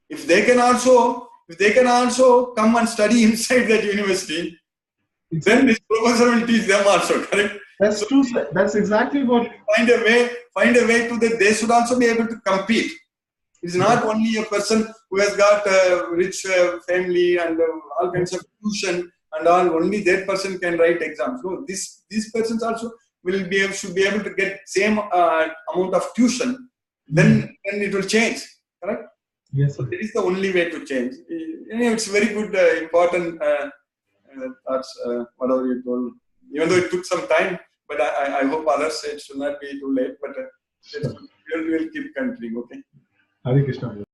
If they can also come and study inside that university, then this professor will teach them also, correct? That's true, sir. That's exactly what. Find a way to that they should also be able to compete. It's not only a person who has got a rich family and all kinds of tuition and all, only that person can write exams. No, these persons also should be able to get same amount of tuition. Then it will change, correct? Yes, So sir. that is the only way to change. It's very good, important thoughts, whatever you told. Even though it took some time, but I hope others it should not be too late. But we will keep continuing. Okay. Hare Krishna.